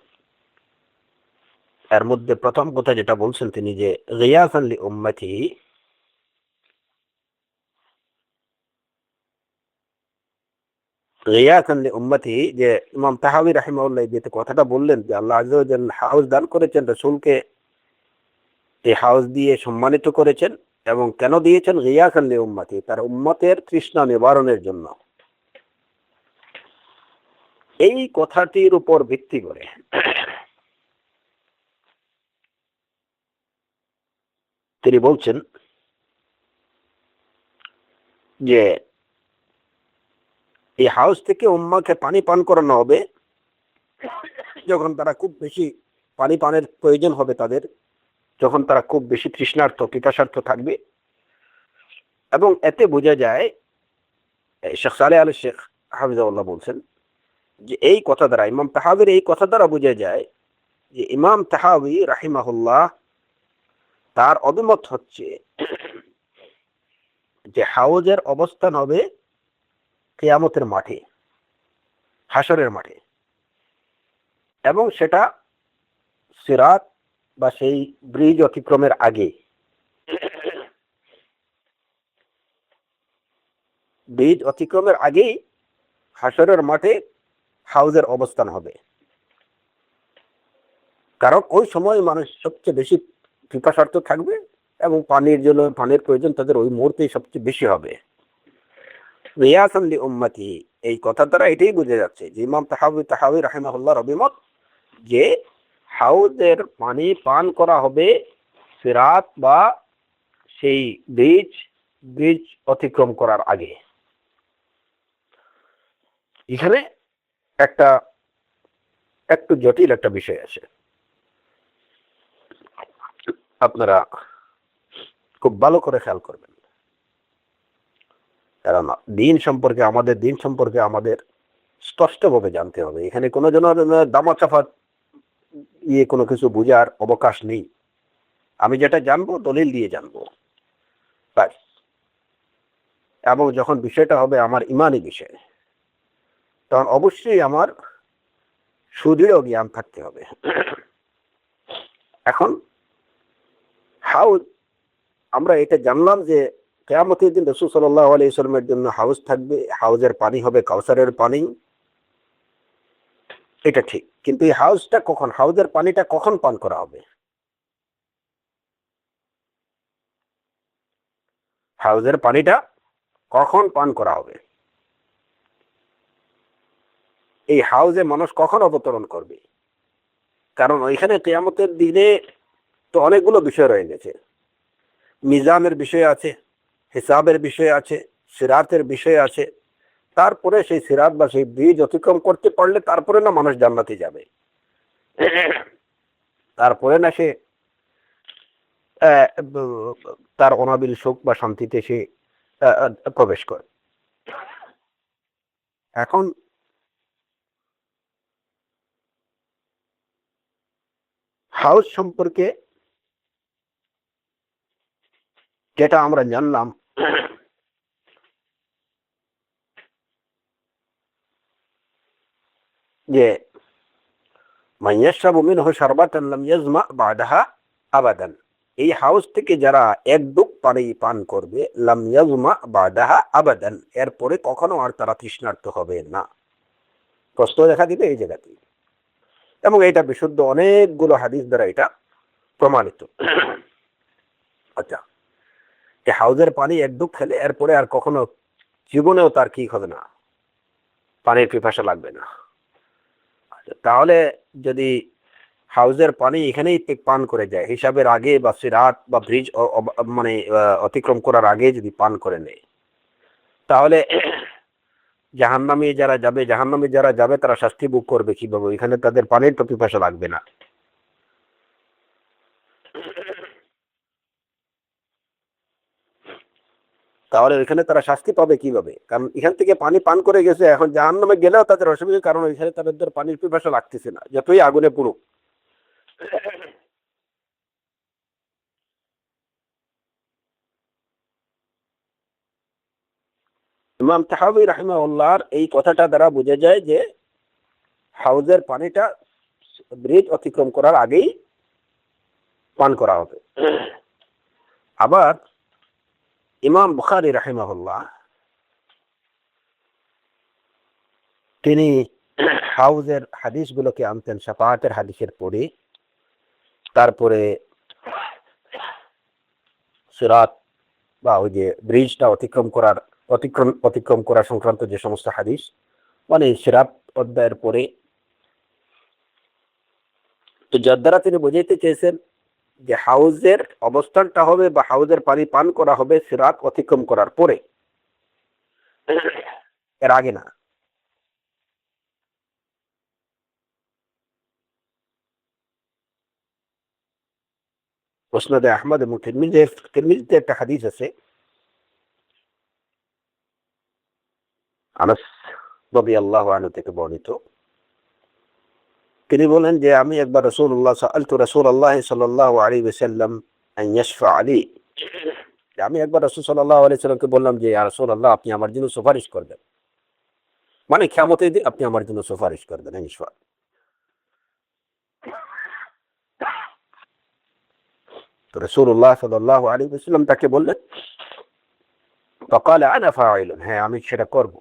[SPEAKER 1] এর মধ্যে প্রথম কথা যেটা বলছেন তিনি, যে গিয়াসান লি উম্মতি, গিয়াসান লি উম্মতি, যে ইমাম তাহাবী রাহিমাহুল্লাহ যে কথাটা বললেন যে আল্লাহ আযজা ওয়া জাল্লা হাউজ দান করেছেন, রাসূলকে এই হাউজ দিয়ে সম্মানিত করেছেন, এবং কেন দিয়েছেন? গিয়াসান লি উম্মতি, তার উম্মতের তৃষ্ণা নিবারণের জন্য। এই কথাটির উপর ভিত্তি করে তিনি বলছেন যে এই হাউস থেকে উম্মাকে পানি পান করানো হবে যখন তারা খুব বেশি পানি পানের প্রয়োজন হবে তাদের, যখন তারা খুব বেশি তৃষ্ণার্ত পিপাসার্থ থাকবে। এবং এতে বোঝা যায়, শেখ সালেহ আল শেখ হাফিজাহুল্লাহ বলছেন যে এই কথা দ্বারা, ইমাম তাহাবীর এই কথা দ্বারা বোঝা যায় যে ইমাম তাহাবী রাহিমাহুল্লাহ তার অভিমত হচ্ছে যে হাউজের অবস্থান হবে কিয়ামতের মাঠে, হাসরের মাঠে, এবং সেটা সিরাত বা সেই ব্রিজ অতিক্রমের আগে। ব্রিজ অতিক্রমের আগেই হাসরের মাঠে হাউজের অবস্থান হবে। কারণ ওই সময় মানুষ সবচেয়ে বেশি পিপাসার্থ থাকবে, এবং পানির জন্য পানির প্রয়োজন তাদের ওই মুহূর্তেই সবচেয়ে বেশি হবে। রিয়াসান লি উম্মতি, এই কথা দ্বারা এটাই বোঝা যাচ্ছে যে ইমাম তাহাবী রাহিমাহুল্লাহর অভিমত যে হাউজের পানি পান করা হবে সিরাত বা সেই ব্রিজ অতিক্রম করার আগে। এখানে একটা একটু জটিল একটা বিষয় আছে, আপনারা খুব ভালো করে খেয়াল করবেন। কারণ দিন সম্পর্কে আমাদের স্পষ্টভাবে জানতে হবে। এখানে কোনো যেন দামাচাপা কোনো কিছু বোঝার অবকাশ নেই। আমি যেটা জানবো দলিল দিয়ে জানবো, এবং যখন বিষয়টা হবে আমার ইমানি বিষয়, তখন অবশ্যই আমার সুদৃঢ় জ্ঞান থাকতে হবে। এখন হাউজ, আমরা এটা জানলাম যে কিয়ামতের দিন রাসূল সাল্লাল্লাহু আলাইহি ওয়াসাল্লামের জন্য হাউজ থাকবে, হাউজের পানি হবে কাউসারের পানি, এটা ঠিক। কিন্তু এই হাউজের পানিটা কখন পান করা হবে? হাউজের পানিটা কখন পান করা হবে? এই হাউজে মানুষ কখন অবতরণ করবে? কারণ ওইখানে কিয়ামতের দিনে তো অনেকগুলো বিষয় রয়ে গেছে। মিজানের বিষয় আছে, হিসাবের বিষয় আছে, সিরাতের বিষয় আছে। তারপরে সেই সিরাত বা সেই ব্রিজ অতিক্রম করতে পারলে তারপরে না মানুষ জান্নাতে যাবে, তারপরে না সে তার অনাবিল সুখ বা শান্তিতে সে প্রবেশ করে। এখন হাউস সম্পর্কে যেটা আমরা জানলাম, যে মান ইয়াশরাবু মিনহু শারবাতান লাম ইয়াজমা বা'দাহা আবাদান, এই হাউস থেকে যারা এক ডুব পানি পান করবে, লাম ইয়াজমা বা'দাহা আবাদান, এরপরে কখনো আর তারা তৃষ্ণার্ত হবে না। প্রশ্ন দেখা দিবে এই জায়গাতে, এবং এটা বিশুদ্ধ অনেকগুলো হাদিস দ্বারা এটা প্রমাণিত। আচ্ছা, এই হাউজের পানি এক ডুব খেলে এরপরে আর কখনো জীবনেও তার কি হবে না, পানির পিপাসা লাগবে না। তাহলে যদি হাউজের পানি এখানেই পান করে যায়, হিসাবের আগে বা সিরাত বা ব্রিজ মানে অতিক্রম করার আগে যদি পান করে নেয়, তাহলে জাহান্নামে যারা যাবে তারা শাস্তি ভোগ করবে কিভাবে? এখানে তাদের পানির তো পিপাসা লাগবে না। তাহলে এখানে তারা শাস্তি পাবে কিভাবে? কারণ এখান থেকে পানি পান করে গেছে, এখন জাহান্নামে গেলেও তাদের অসুবিধা, কারণ এখানে তাদের পানির পিপাসা লাগতেছে না, যতই আগুনে পুড়ুক। ইমাম তাহাবী রাহিমাহুল্লাহর এই কথাটা দ্বারা বোঝা যায় যে হাউজের পানিটা ব্রিজ অতিক্রম করার আগেই পান করা হবে। আবার ইমাম বুখারী রাহিমাহুল্লাহ তিনি হাউজের হাদিসগুলোকে আনতেন শাফাআতের হাদিসের পরে, তারপরে সিরাত বা ওই যে ব্রিজটা অতিক্রম করা সংক্রান্ত যে সমস্ত হাদিস, মানে সিরাত অধ্যায়ের পরে, তো যার দ্বারা তিনি বোঝাইতে চেয়েছেন যে হাউজের অবস্থানটা হবে বা হাউজের পানি পান করা হবে সিরাত অতিক্রম করার পরে, এর আগে না। মুসনাদে আহমদ এবং তিরমিজিতে একটা হাদিস আছে, আনাস রাদিয়াল্লাহু আনহু থেকে বর্ণিত। তিনি বলেন যে আমি একবার রাসূলুল্লাহ সাল্লাল্লাহু আলাইহি ওয়াসাল্লাম আন ইয়াশফা আলী, আমি একবার রাসূল সাল্লাল্লাহু আলাইহি ওয়াসাল্লামকে বললাম যে ইয়া রাসূলুল্লাহ, আপনি আমার জন্য সুপারিশ করবেন, মানে কিয়ামতের দিন আপনি আমার জন্য সুপারিশ করবেন ইনশাআল্লাহ। তো রাসূলুল্লাহ সাল্লাল্লাহু আলাইহি ওয়াসাল্লাম তাকে বললেন, ফাকালা আনা ফাইলুন, হ্যাঁ আমি সেটা করব।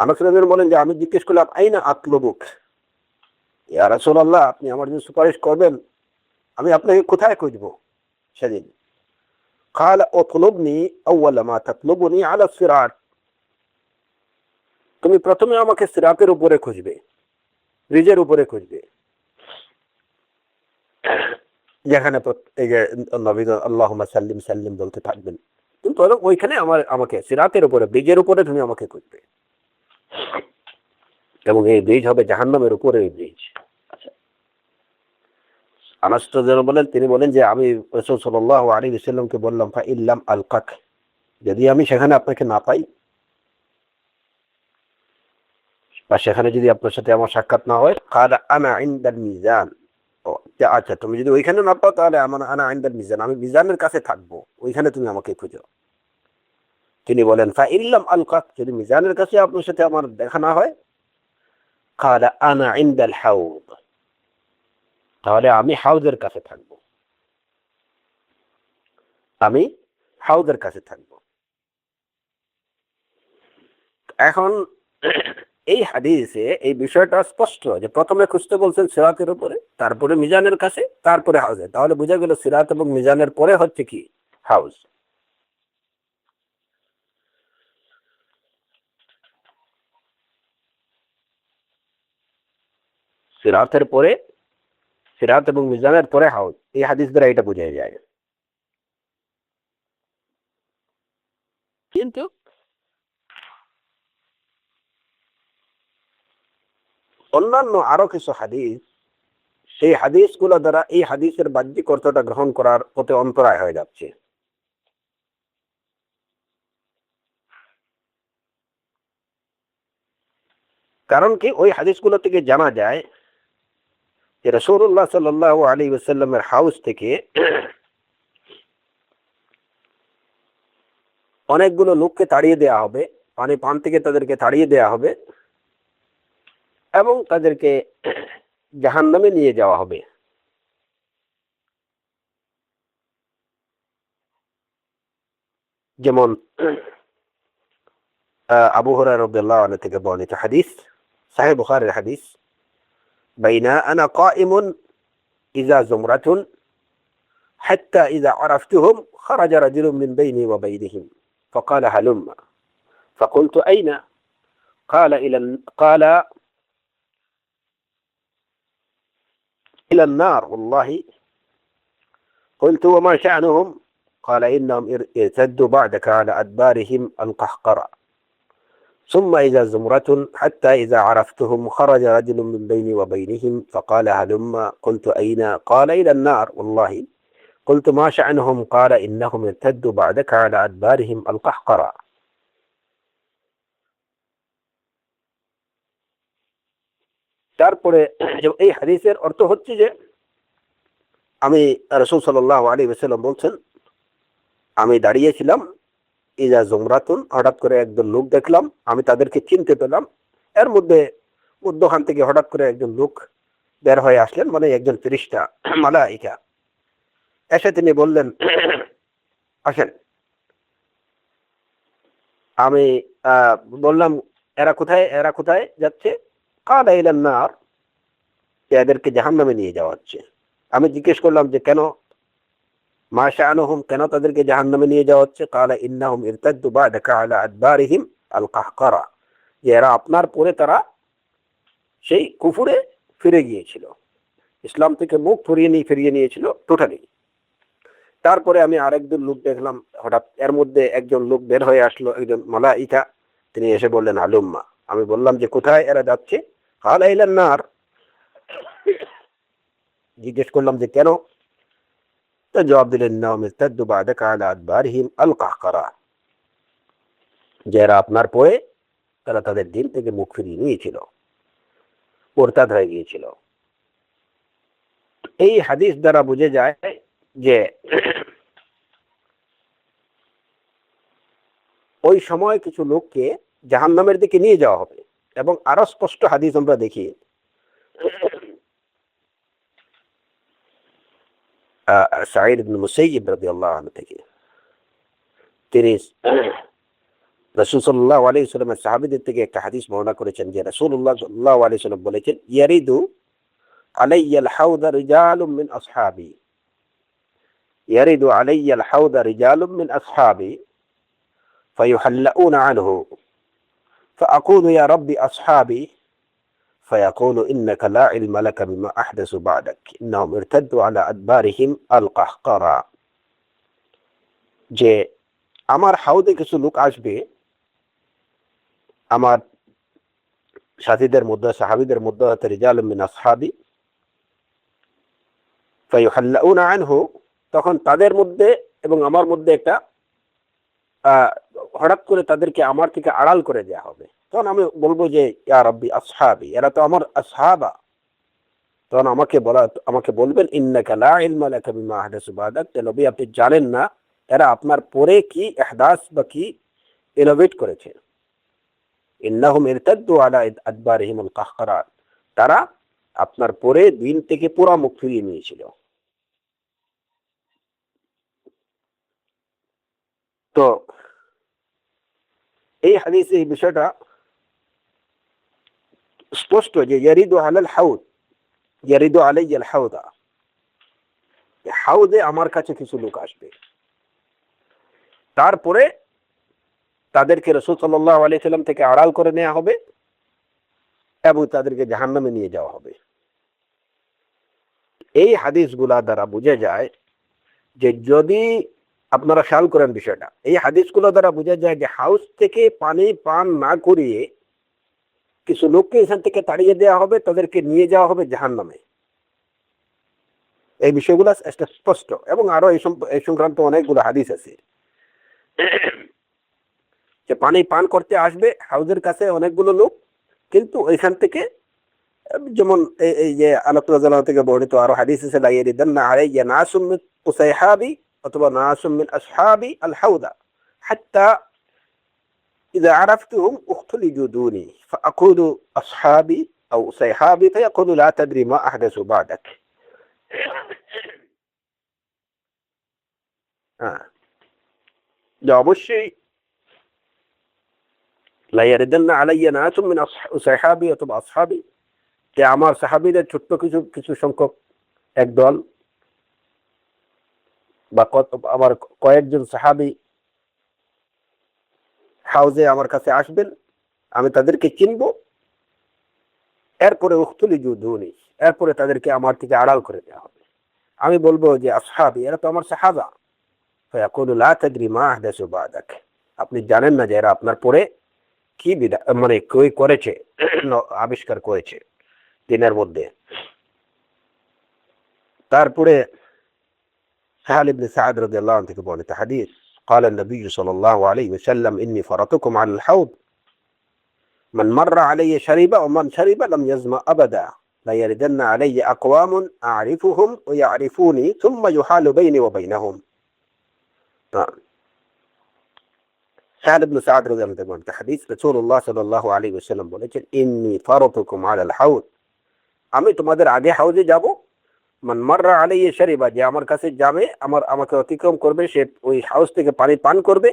[SPEAKER 1] আনাস রাদিয়াল্লাহু বলেন যে আমি জিজ্ঞেস করলাম আইনা আতলুবুক, ইয়া রাসূলুল্লাহ আপনি আমার জন্য সুপারিশ করবেন, আমি আপনাকে কোথায় খুঁজবো সেদিন? قال اطلبني اول ما تطلبني على الصراط, তুমি প্রথমে আমাকে সিরাতের উপরে খুঁজবে, ব্রিজের উপরে খুঁজবে, যেখানে এই যে নবী আল্লাহুম্মা সাল্লিম সাল্লিম বলতে থাকবেন, কিন্তু ওইখানে আমাকে সিরাতের উপরে, ব্রিজের উপরে তুমি আমাকে খুঁজবে, এবং এই ব্রিজ হবে জাহান্নামের উপরে ব্রিজ। আনাস রাদিয়াল্লাহু বলেন, তিনি বলেন যে আমি রাসূল সাল্লাল্লাহু আলাইহি ওয়াসাল্লামকে বললাম ফা ইল্লাম আলকাক, যদি আমি সেখানে আপনাকে না পাই, বা সেখানে যদি আপনার সাথে আমার সাক্ষাৎ না হয়, কালা আনা ইনদাল মিজান, ও আচ্ছা, তুমি যদি ওইখানে না পাও তাহলে আমার আনা ইনদাল মিজান, আমি মিজানের কাছে থাকবো, ওইখানে তুমি আমাকে খুঁজো। তিনি বলেন ফা ইল্লাম আলকাক, যদি মিজানের কাছে আপনার সাথে আমার দেখা না হয়, কালা আনা ইনদাল হাউদ, তাহলে আমি হাউদের কাছে থাকবো, আমি হাউদের কাছে থাকবো। এখন এই হাদিসে এই বিষয়টা স্পষ্ট যে প্রথমে খুঁজতে বলছেন সিরাতের উপরে, তারপরে মিজানের কাছে, তারপরে হাউজে। তাহলে বোঝা গেল সিরাত এবং মিজানের পরে হচ্ছে কি? হাউজ। সিরাতের পরে, সিরাত এবং মিজানের পরে হাউজ, এই হাদিস দ্বারা এটা বোঝা যায়। কিন্তু অন্যান্য আরো কিছু হাদিস, সেই হাদিসগুলো দ্বারা এই হাদিসের বাহ্যিক অর্থটা গ্রহণ করার পথে অন্তরায় হয়ে যাচ্ছে। কারণ কি, ওই হাদিসগুলো থেকে জানা যায় যে রাসূলুল্লাহ সাল্লাল্লাহু আলাইহি ওয়াসাল্লামের হাউস থেকে অনেকগুলো লোককে তাড়িয়ে দেওয়া হবে, পানি পান থেকে তাদেরকে তাড়িয়ে দেওয়া হবে এবং তাদেরকে জাহান্নামে নিয়ে যাওয়া হবে। যেমন আবু হুরায়রা রাদিয়াল্লাহু আনহু থেকে বর্ণিত হাদিস, সহিহ বুখারীর হাদিস, বাইনা আনা কাইমুন ইযা জুমরাতুন হাত্তা ইযা আরাফতুহুম খারাজা রাজুলুম মিন বাইনি ওয়া বাইনিহিম فقال هلم فقلت أين؟ قال إلى النار والله. قلت وما شأنهم؟ قال إنهم ارتدوا بعدك على أدبارهم القحقرة ثم إذا زمرة حتى إذا عرفتهم خرج رجل من بيني وبينهم فقال هلم. قلت أين؟ قال إلى النار والله. قلت ما شأنهم؟ قال إنهم ارتدوا بعدك على أدبارهم القحقرة. তারপরে এই হাদিসের অর্থ হচ্ছে যে আমি, রাসূল সাল্লাল্লাহু আলাইহি ওয়াসাল্লাম বলছেন, আমি দাঁড়িয়েছিলাম, ইজা জুমরাতুন, হঠাৎ করে একজন লোক দেখলাম, আমি তাদেরকে চিনতে পেলাম। এর মধ্যে মধ্যখান থেকে হঠাৎ করে একজন লোক বের হয়ে আসলেন, মানে একজন ফেরেশতা, মালাইকা। এসে তিনি বললেন আসেন। আমি বললাম এরা কোথায়, এরা কোথায় যাচ্ছে? কালা ইলান নার, এদেরকে জাহান্নামে নিয়ে যাওয়া হচ্ছে। আমি জিজ্ঞেস করলাম যে কেন? মা শাআনুহুম, কেন তাদেরকে জাহান্নামে নিয়ে যাওয়া হচ্ছে? কালা ইন্নাহুম ইরতাদ্দু বা'দাকা আলা আদবারিহিম আল কাহকারা, যে এরা আপনার পরে তারা সেই কুফুরে ফিরে গিয়েছিল, ইসলাম থেকে মুখ ফিরিয়ে নিয়েছিল টোটালি। তারপরে আমি আরেকজন লোক দেখলাম, হঠাৎ এর মধ্যে একজন লোক বের হয়ে আসলো, একজন মালাইকা। তিনি এসে বললেন হালুম্মা। আমি বললাম যে কোথায় এরা যাচ্ছে? কালা ইলান নার। জিজ্ঞেস করলাম যে কেন? তো জবাব দিলেন ইন্নাহুম ইরতাদ্দু বা'দাকা আলা আদবারিহিম আল কাহকারা, যে এরা আপনার পরে তারা তাদের দিন থেকে মুখ ফিরিয়ে নিয়েছিল, মোরতাদ হয়ে গিয়েছিল। এই হাদিস দ্বারা বুঝে যায় যে ওই সময় কিছু লোককে জাহান্নামের দিকে নিয়ে যাওয়া হবে। এবং আরো স্পষ্ট হাদিস আমরা দেখি, সাঈদ ইবনে মুসাইয়িব রাদিয়াল্লাহু আনহু থেকে। তিনি রাসূল সাল্লাল্লাহু আলাইহি ওয়াসাল্লামের সাহাবীদের থেকে একটা হাদিস বর্ণনা করেছেন যে রাসূলুল্লাহ সাল্লাল্লাহু আলাইহি ওয়াসাল্লাম বলেছেন, ইয়ারিদু আলাইয়াল হাউদা রিজালুম মিন আসহাবি, ইয়ারিদু আলাইয়াল হাউদা রিজালুম মিন আসহাবি فيحلؤون عنه فأقول يا ربي أصحابي فيقول إنك لا علم لك بما أحدث بعدك إنهم ارتدوا على أدبارهم القهقرة, যে আমার হাউদে কিছু লোক আসবে, আমার সাথীদের মধ্যে, সাহাবীদের মধ্যে হতে রিজালুম মিন আসহাবি ফায়ুহাল্লাউনা আনহু, তখন তাদের মধ্যে এবং আমার মধ্যে একটা হঠাৎ করে তাদেরকে আমার থেকে আড়াল করে দেওয়া হবে, তখন আমি বলবো যে ইয়া রাব্বি আসহাবি, এরা তো আমার আসহাবা। তখন আমাকে বলবেন ইন্নাকা লা ইলমা লাকা বিমা আহদাসু বাদাক, নবী আপনি জানেন না এরা আপনার পরে কি ইহদাস বা কি ইনোভেট করেছে। ইন্নাহুম ইরতাদ্দু আলা আদবারিহিমুল কাহকারাত, তারা আপনার পরে দিন থেকে পুরা মুখ ফিরিয়ে নিয়েছিল। তো এই হাদিসে এই বিষয়টা স্পষ্ট যে ইয়ারিদু আলাল হাউদ, ইয়ারিদু আলাইয়াল হাউদা, হাউদে আমার কাছে কিছু লোক আসবে, তারপরে তাদেরকে রাসূল সাল্লাল্লাহু আলাইহি সাল্লাম থেকে আড়াল করে নেওয়া হবে এবং তাদেরকে জাহান্নামে নিয়ে যাওয়া হবে। এই হাদিসগুলা দ্বারা বোঝা যায় যে, যদি আপনারা খেয়াল করেন বিষয়টা, এই হাদিসগুলো দ্বারা বোঝা যায় যে হাউস থেকে পানি পান না করিয়ে কিছু লোককে এখান থেকে তাড়িয়ে দেওয়া হবে, তাদেরকে নিয়ে যাওয়া হবে জাহান্নামে। এই বিষয়গুলো স্পষ্ট, এবং আরো এই সংক্রান্ত অনেকগুলো হাদিস আছে যে পানি পান করতে আসবে হাউজের কাছে অনেকগুলো লোক, কিন্তু এখান থেকে যেমন এই যে আনাস রাদিয়াল্লাহু থেকে বর্ণিত আরো হাদিস আছে, লা ইয়ারিদান্না আলাইয়া নাসুম মিন উসাইহাবি অথবা নাসুম মিন আসহাবি আল হাউদা হাত্তা ইযা আরাফতুহুম উখতুলিজু দুনি ফাআকুলু আসহাবি আও উসাইহাবি ফায়াকুলু লা তাদরি মা আহদাসু বাদাক। হ্যাঁ, যে অবশ্যই লা ইয়ারিদান্না আলাইয়া নাসুম মিন উসাইহাবি অথবা আসহাবি, যে আমার সাহাবীদের ছোট্ট কিছু কিছু সংখ্যক একদল বা আমার কয়েকজন সাহাবী হাউজে আমার কাছে আসবেন, আমি তাদেরকে চিনব, এরপরে উখতুলিজু দুনি, এরপরে তাদেরকে আমার থেকে আড়াল করে দেওয়া হবে। আমি বলবো যে আসহাবি, এরা তো আমার সাহাবা। ফায়াকুলু লা তাদরি মা আহদাসু বাদাক, আপনি জানেন না যে এরা আপনার পরে কি মানে কই করেছে, আবিষ্কার করেছে দিনের মধ্যে। তারপরে সাহাল ইবনে সাদ রাদিয়াল্লাহু আনহু থেকে বর্ণিত হাদিস, قال النبي صلى الله عليه وسلم إني فرطكم على الحوض من مر علي شرب ومن شرب لم يظمأ أبدا لا يردن علي أقوام أعرفهم ويعرفوني ثم يحال بيني وبينهم. সাহাল ইবনে সাদ রাদিয়াল্লাহু আনহু বর্ণিত হাদিস, রাসূলুল্লাহ সাল্লাল্লাহু আলাইহি ওয়াসাল্লাম বলেছেন, ইন্নী ফারাতুকুম আলাল হাউদ, আমি তোমাদের আগে হাউজে যাব। মান মাররা আলাইহি শারিবা, যে আমার কাছে যাবে, আমাকে অতিক্রম করবে, সে ওই হাউস থেকে পানি পান করবে।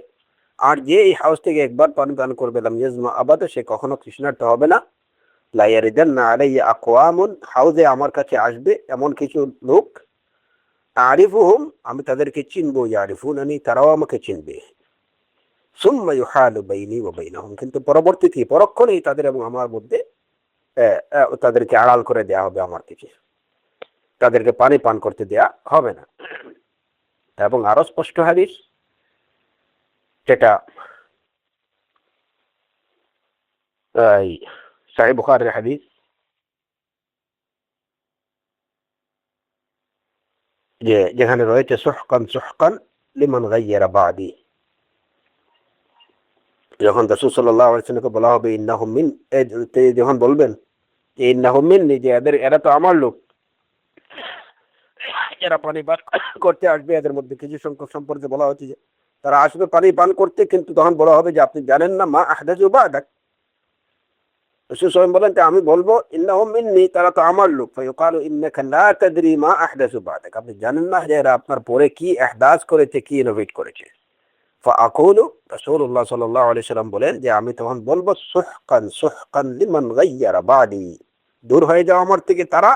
[SPEAKER 1] আর যে এই হাউস থেকে একবার পানি পান করবে লাম ইয়াজমা আবাদা, সে কখনো তৃষ্ণার্ত হবে না। লা ইয়ারিদান্না আলাইয়া আকওয়ামুন, হাউজে আমার কাছে আসবে এমন কিছু লোক, আরিফুহুম, আমি তাদেরকে চিনবো, ইয়ারিফুনানি, তারাও আমাকে চিনবে। সুম্মা ইউহালু বাইনি ওয়া বাইনাহুম, কিন্তু পরবর্তীতে পরক্ষণেই তাদের এবং আমার মধ্যে তাদেরকে আড়াল করে দেওয়া হবে আমার থেকে, তাদেরকে পানি পান করতে দেয়া হবে না। এবং আরো স্পষ্ট হাদিস, যেটা সহিহ বুখারীর হাদিস, যে যেখানে রয়েছে সুহকান সুহকান লিমান গায়্যারা বাদি, যখন রাসূল সাল্লাল্লাহু আলাইহি ওয়াসাল্লামকে বলা হবে ইন্নাহুম মিন, যখন বলবেন যে ইন্নাহুম মিন্নি, যে এরা তো আমার লোক, যারা পানি পান করতে আসবে, এদের মধ্যে কিছু সংখ্যক সম্পর্কে বলা হচ্ছে যে তারা আসবে পানি পান করতে, কিন্তু তখন বলা হবে যে আপনি জানেন না মা আহদাসু বাদাক। রাসূল সাল্লাল্লাহু আলাইহি ওয়াসাল্লাম বলেন যে আমি বলবো ইন্নাহুম মিন্নি, তারা তো আমার লোক। ফায়ুকালু ইন্নাকা লা তাদরি মা আহদাসু বাদাক, আপনি জানেন না যে এরা আপনার পরে কি ইহদাস করেছে, কি ইনোভেট করেছে। ফাআকুলু, রাসূলুল্লাহ সাল্লাল্লাহু আলাইহি ওয়াসাল্লাম বলেন যে আমি তখন বলবো সুহকান সুহকান লিমান গায়্যারা বাদি, দূর হয়ে যাও আমার থেকে তারা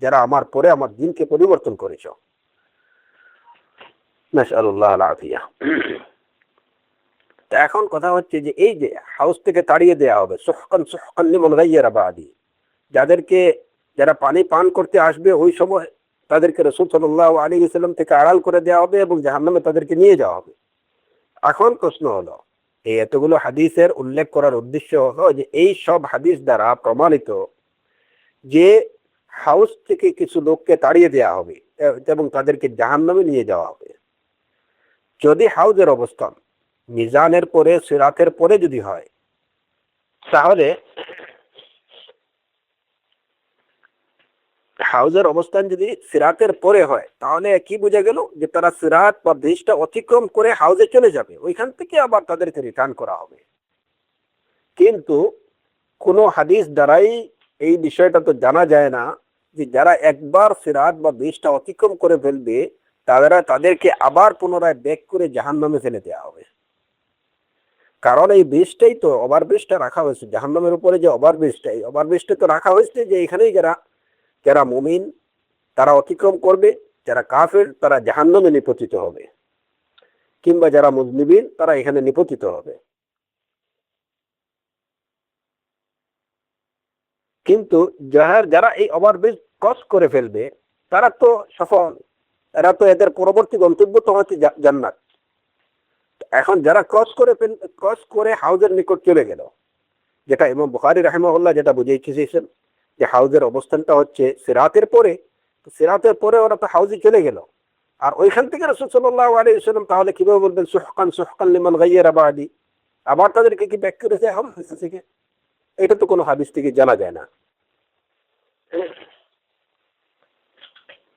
[SPEAKER 1] যারা আমার পরে আমার দিনকে পরিবর্তন করেছে। নাসআলুল্লাহ আল আফিয়া। এখন কথা হচ্ছে যে এই যে হাউস থেকে তাড়িয়ে দেওয়া হবে, সুহকান সুহকান লিমান গায়্যারা বাদি, যারা পানি পান করতে আসবে ওই সময় তাদেরকে রাসূল সাল্লাল্লাহু আলাইহি ওয়াসাল্লাম থেকে আড়াল করে দেওয়া হবে এবং জাহান্নামে তাদেরকে নিয়ে যাওয়া হবে। এখন প্রশ্ন হলো, এই এতগুলো হাদিসের উল্লেখ করার উদ্দেশ্য হলো যে এই সব হাদিস দ্বারা প্রমাণিত যে হাউস থেকে কিছু লোককে তাড়িয়ে দেওয়া হবে এবং তাদেরকে জাহান্নামে নিয়ে যাওয়া হবে। যদি হাউজের অবস্থান মিজানের পরে সিরাতের পরে যদি হয়, তাহলে হাউজের অবস্থান যদি সিরাতের পরে হয়, তাহলে কি বোঝা গেল যে তারা সিরাত বা ব্রিজটা অতিক্রম করে হাউজে চলে যাবে, ওইখান থেকে আবার তাদেরকে রিটার্ন করা হবে। কিন্তু কোনো হাদিস দ্বারাই এই বিষয়টা তো জানা যায় না যে যারা একবার সিরাত বা ব্রিজটা অতিক্রম করে ফেলবে তাদেরকে আবার পুনরায় ব্যাক করে জাহান্নামে ফেলে দেওয়া হবে। কারণ এই ব্রিজটাই তো, ওভারব্রিজটা রাখা হয়েছে জাহান্নামের উপরে, যে ওভারব্রিজটা তো রাখা হয়েছে যে এখানেই যারা যারা মুমিন তারা অতিক্রম করবে, যারা কাফের তারা জাহান্নামে নিপতিত হবে, কিংবা যারা মুজলিমিন তারা এখানে নিপতিত হবে। কিন্তু যারা এই ওভারব্রিজ ক্রস করে ফেলবে তারা তো সফল, এরা তো এদের পরবর্তী গন্তব্য তো হচ্ছে জান্নাত। এখন যারা ক্রস করে হাউজের নিকট চলে গেল, যেটা ইমাম বুখারী রাহিমাহুল্লাহ যেটা বুঝাইতে চেয়েছেন যে হাউজের অবস্থানটা হচ্ছে সিরাতের পরে, তো সিরাতের পরে ওরা তো হাউজে চলে গেল, আর ওইখান থেকে রাসূল সাল্লাল্লাহু আলাইহি ওয়াসাল্লাম তাহলে কিভাবে বলবেন সুহকান সুহকান লিমান গায়্যারা বাদি, আবার তাদেরকে কি ব্যাক করে দেয়া হবে থেকে? এটা তো কোনো হাদিস থেকে জানা যায় না।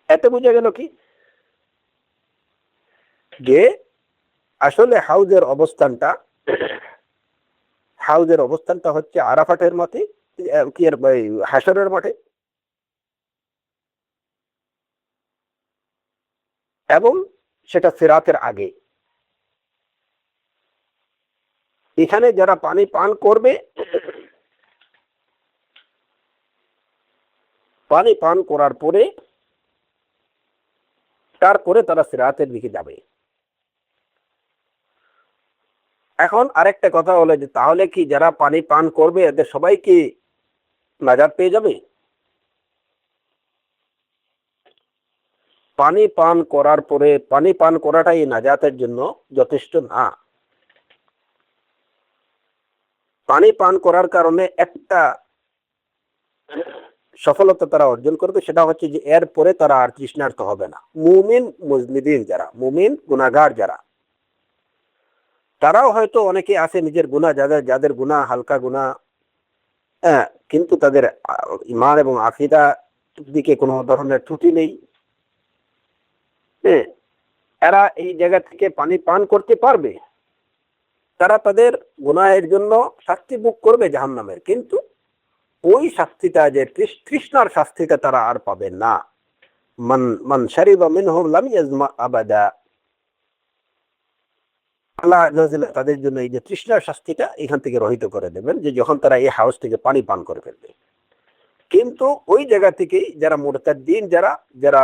[SPEAKER 1] এতে বোঝা গেল কি যে আসলে হাউজের অবস্থানটা হচ্ছে আরাফাতের মাঠে, কি আর হাশরের মাঠে, এবং সেটা সিরাতের আগে। এখানে যারা পানি পান করবে, পানি পান করার পরে তারপরে তারা সিরাতের দিকে যাবে। এখন আরেকটা কথা হলো যে তাহলে কি যারা পানি পান করবে এদের সবাই কি নাজাত পেয়ে যাবে? পানি পান করার পরে পানি পান করাটাই নাজাতের জন্য যথেষ্ট না। পানি পান করার কারণে একটা সফলতা তারা অর্জন করবে, সেটা হচ্ছে যে এর পরে তারা আর তৃষ্ণার্ত হবে না। মুমিন মুজলিমিন যারা, মুমিন গুনাহগার যারা, তারাও হয়তো অনেকে আছে নিজের গুনাহ, যাদের গুনাহ হালকা গুনাহ, হ্যাঁ, কিন্তু তাদের ঈমান এবং আকীদা দিকে কোনো ধরনের ত্রুটি নেই, হ্যাঁ, এরা এই জায়গা থেকে পানি পান করতে পারবে। তারা তাদের গুনাহের জন্য শাস্তি ভোগ করবে জাহান্নামের, কিন্তু ওই শাস্তিটা, যে তৃষ্ণার শাস্তিটা তারা আর পাবে না। মান মান শারিবা মিনহুম লাম ইয়াজমা আবাদা। আল্লাহ তাদের জন্য এই যে তৃষ্ণার শাস্তিটা এখান থেকে রহিত করে দেবেন, যে যখন তারা এই হাউস থেকে পানি পান করে ফেলবে। কিন্তু ওই জায়গা থেকে যারা মুরতাদ্দিন, যারা যারা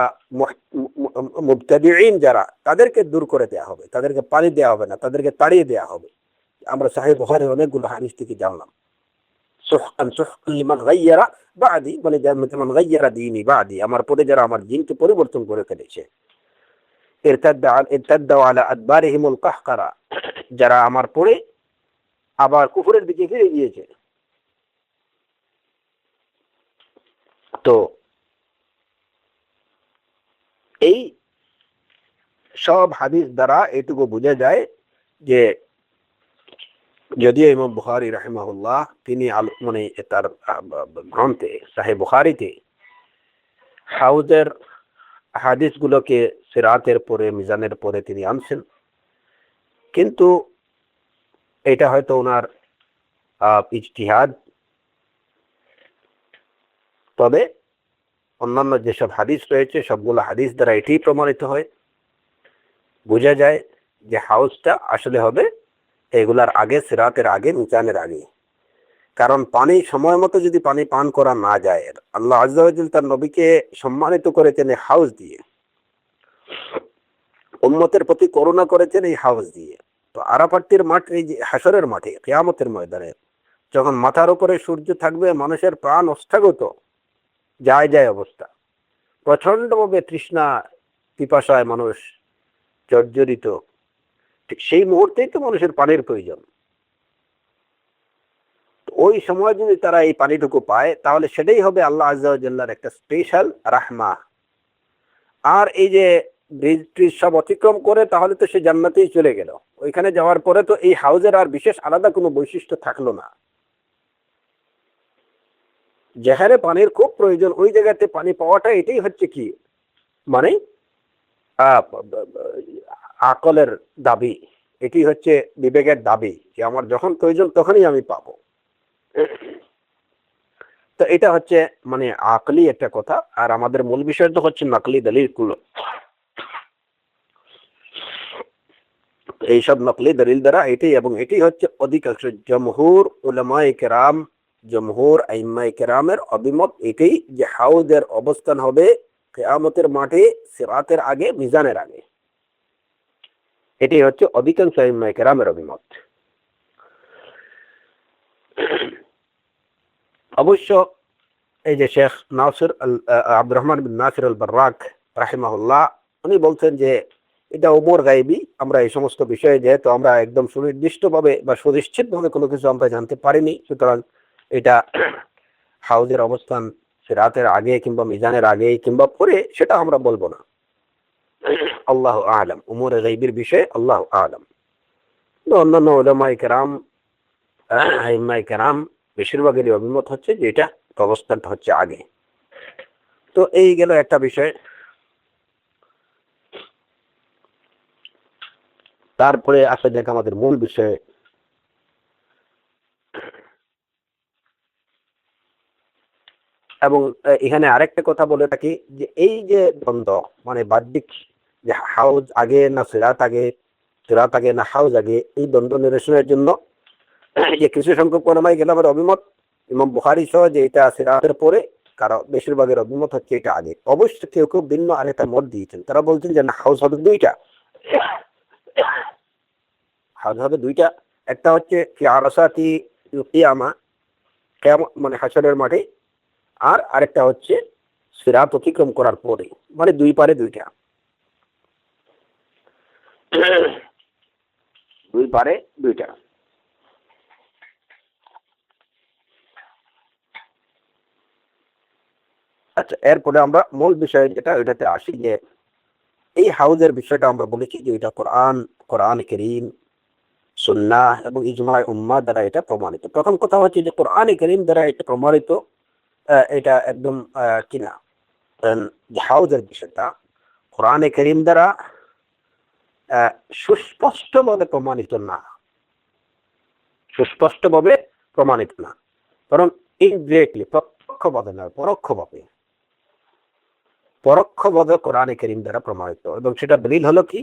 [SPEAKER 1] মুবতাদিঈন যারা, তাদেরকে দূর করে দেওয়া হবে, তাদেরকে পানি দেওয়া হবে না, তাদেরকে তাড়িয়ে দেওয়া হবে। আমরা সাহিহ বুখারীর অনেকগুলো হাদিস থেকে জানলাম সুহকান সুহকান লিমান গায়্যারা বাদি, মানে যেমন গায়্যারা দীনি বাদি, আমার পরে যারা আমার দিনকে পরিবর্তন করে ফেলেছে, ইরতাদ্দা আলা আদবারিহিমুল কাহকারা, যারা আমার পরে আবার কুফরের দিকে ফিরে গিয়েছে। তো এই সব হাদিস দ্বারা এটুকু বোঝা যায় যে যদিও ইমাম বুখারী রাহিমাহুল্লাহ তিনি মানে তার গ্রন্থে সাহিহ বুখারীতে হাউজের হাদিসগুলোকে সিরাতের পরে মিজানের পরে তিনি আনছেন, কিন্তু এটা হয়তো ওনার ইজতিহাদ। তবে অন্যান্য যেসব হাদিস রয়েছে সবগুলো হাদিস দ্বারা এটি প্রমাণিত হয়, বোঝা যায় যে হাউজটা আসলে হবে এগুলার আগে, সিরাতের আগে, মিজানের আগে। কারণ পানি সময় মতো যদি পানি পান করা না যায়, আল্লাহ আযজা ওয়া জাল তার নবীকে সম্মানিত করেছেন এই হাউজ দিয়ে, উম্মতের প্রতি করুণা করেছেন এই হাউজ দিয়ে। তো আরাফাতের মাঠ, এই যে হাশরের মাঠে কিয়ামতের ময়দানে যখন মাথার উপরে সূর্য থাকবে, মানুষের প্রাণ অস্থাগত যায় অবস্থা, প্রচন্ডভাবে তৃষ্ণা পিপাসায় মানুষ জর্জরিত, ঠিক সেই মুহূর্তেই তো মানুষের পানির প্রয়োজন। ওই সময় যদি তারা এই পানিটুকু পায়, তাহলে সেটাই হবে আল্লাহ আযজা ওয়া জাল্লার একটা স্পেশাল রাহমা। আর এই যে ব্রিজ ট্রিজ সব অতিক্রম করে তাহলে তো সে জান্নাতেই চলে গেল। ওইখানে যাওয়ার পরে তো এই হাউজের আর বিশেষ আলাদা কোনো বৈশিষ্ট্য থাকলো না। যেখানে পানির খুব প্রয়োজন ওই জায়গাতে পানি পাওয়াটা এটাই হচ্ছে কি মানে আকলের দাবি, এটি হচ্ছে বিবেকের দাবি যে আমার যখন প্রয়োজন তখনই আমি পাবো। তো এটা হচ্ছে মানে আকলি একটা কথা। আর আমাদের মূল বিষয় তো হচ্ছে নকলি দলিল গুলো। এইসব নকলি দলিল দ্বারা এটাই, এবং এটি হচ্ছে অধিকাংশ জমহুর উলামায়ে কেরাম, জমহুর আইম্মায়ে কেরামের অভিমত এটাই যে হাউজের অবস্থান হবে কিয়ামতের মাঠে সিরাতের আগে, মিজানের আগে। এটি হচ্ছে অধিকাংশ আইম্মায়ে কেরামের অভিমত। অবশ্য এই যে শেখ নাসির আব্দুর রহমান বিন নাসির আল বাররাক রাহিমাহুল্লাহ উনি বলছেন যে এটা উমর গায়বী, আমরা এই সমস্ত বিষয়ে যেহেতু আমরা একদম সুনির্দিষ্টভাবে বা সুনিশ্চিতভাবে কোনো কিছু আমরা জানতে পারিনি, সুতরাং এটা হাউজের অবস্থান সিরাতের আগে কিংবা মিজানের আগে কিংবা পরে সেটা আমরা বলবো না। আল্লাহু আ'লাম, উমরে গায়বীর বিষয়ে আল্লাহু আ'লাম। অন্যান্য উলামায়ে কেরাম, আইম্মায়ে কেরাম বেশিরভাগেরই অভিমত হচ্ছে যে এটা অবস্থানটা হচ্ছে আগে। তো এই গেল একটা বিষয়। তারপরে আসা যাক আমাদের মূল বিষয়ে। এবং এখানে আরেকটা কথা বলে থাকি যে এই যে দ্বন্দ্ব মানে বাহ্যিক যে হাউজ আগে না সিরাত আগে, সিরাত আগে না হাউজ আগে, এই দ্বন্দ্ব নিরসনের জন্য যে কিছু সংখ্যক ওলামায়ে কেরামের অভিমত, ইমাম বুখারী সহ, যে এটা সিরাতের পরে, কারণ বেশিরভাগের অভিমত হচ্ছে এটা আগে। অবশ্য কেউ কেউ ভিন্ন আরেকটা মত দিয়েছেন, তারা বলছেন যে না, হাউজ হবে দুইটা, হাউজ হবে দুইটা। একটা হচ্ছে ফি আরাসাতি কিয়ামা, কিয়ামত মানে হাশরের মাঠে, আর আরেকটা হচ্ছে সিরাত অতিক্রম করার পরে, মানে দুই পারে দুইটা, দুই পারে দুইটা। আচ্ছা, এরপরে আমরা মূল বিষয় যেটা ওইটাতে আসি, যে এই হাউজের বিষয়টা আমরা বলেছি যে এটা কোরআন কারীম, সুন্নাহ এবং ইজমা উম্মাহ দ্বারা এটা প্রমাণিত। প্রথম কথা হচ্ছে যে কোরআন কারীম দ্বারা এটা প্রমাণিত, এটা একদম কিনা যে হাউজের বিষয়টা কোরআন কারীম দ্বারা সুস্পষ্টভাবে প্রমাণিত না, সুস্পষ্টভাবে প্রমাণিত না, বরং ইনডিরেক্টলি, প্রত্যক্ষভাবে নয়, পরোক্ষভাবে কোরআন কারীম দ্বারা প্রমাণিত। এবং সেটা দলিল হলো কি,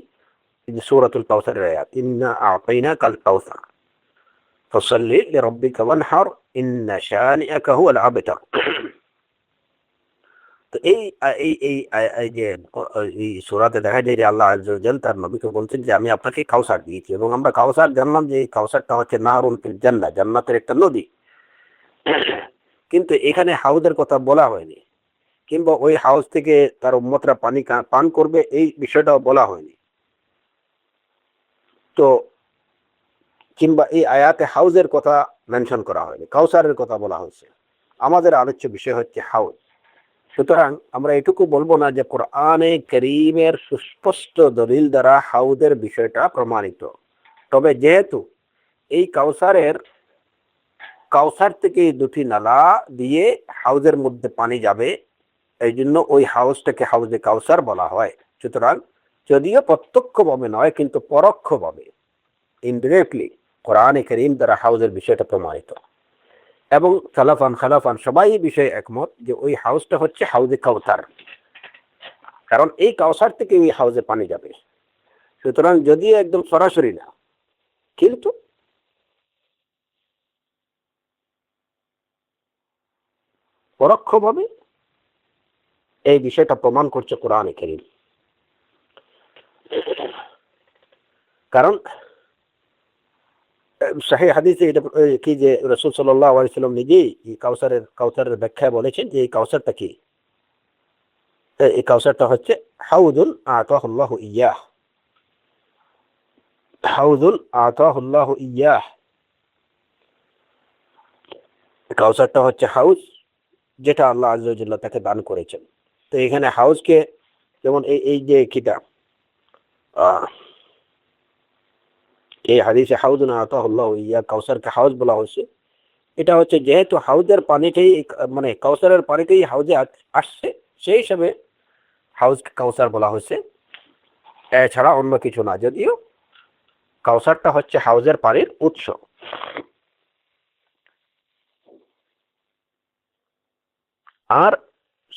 [SPEAKER 1] সূরাতুল কাউসারের আয়াত, ইন্না আ'তাইনাকাল কাউসার ফাসাল্লি লিরাব্বিকা ওয়ানহার ইন্না শানিআকা হুয়াল আবতার। তো এই যে এই সূরাতে দেখা যায় যে আল্লাহ আযজা ওয়া জাল তার নবীকে বলছেন যে আমি আপনাকে কাউসার দিয়েছি, এবং আমরা কাউসার জানলাম যে এই কাউসারটা হচ্ছে নাহরুন ফিল জান্নাহ, জান্নাতের একটা নদী। কিন্তু এখানে হাউজের কথা বলা হয়নি, কিংবা ওই হাউজ থেকে তার উম্মতরা পানি পান করবে এই বিষয়টাও বলা হয়নি। তো কিংবা এই আয়াতে হাউজের কথা মেনশন করা হয়নি, কাউসারের কথা বলা হয়েছে। আমাদের আলোচ্য বিষয় হচ্ছে হাউজ। সুতরাং আমরা এটুকু বলবো না যে কোরআনে কারীমের সুস্পষ্ট দলিল দ্বারা হাউজের বিষয়টা প্রমাণিত। তবে যেহেতু এই কাউসার থেকে দুটি নালা দিয়ে হাউজের মধ্যে পানি যাবে, এই জন্য ওই হাউজটাকে হাউজে কাউসার বলা হয়। সুতরাং যদিও প্রত্যক্ষভাবে নয়, কিন্তু পরোক্ষভাবে, ইনডিরেক্টলি কোরআনে কারীম দ্বারা হাউজের বিষয়টা প্রমাণিত। এবং খালাফান সবাই এই বিষয়ে একমত যে ওই হাউসটা হচ্ছে হাউজে কাউসার, কারণ এই কাউসার থেকে ওই হাউজে পানি যাবে। সুতরাং যদিও একদম সরাসরি না, কিন্তু পরোক্ষভাবে এই বিষয়টা প্রমাণ করছে কোরআনে কারীম। কারণ সহিহ হাদিসে এটা কি যে রাসূল সাল্লাল্লাহু আলাইহি ওয়াসাল্লাম নিজেই এই কাউসারের ব্যাখ্যায় বলেছেন যে এই কাউসারটা কি, এই কাউসারটা হচ্ছে হাউজুন আতাহুল্লাহু ইয়াহ, হাউজুন আতাহুল্লাহু ইয়াহ। কাউসারটা হচ্ছে হাউজ যেটা আল্লাহ আযজা ওয়া জাল্লা তাকে দান করেছেন। তো এখানে হাউজকে যেমন এই যে কিটা আহ, এই হাদিসে হাউদুন আতাহুল্লাহ ইয়া, কাউসারকে হাউজ বলা হয়েছে। এটা হচ্ছে যেহেতু হাউজের পানিতেই, মানে কাউসারের পানিতেই হাউজে আসছে, সেই হিসাবে হাউজকে কাউসার বলা হয়েছে, এছাড়া অন্য কিছু না। যদিও কাউসারটা হচ্ছে হাউজের পানির উৎস। আর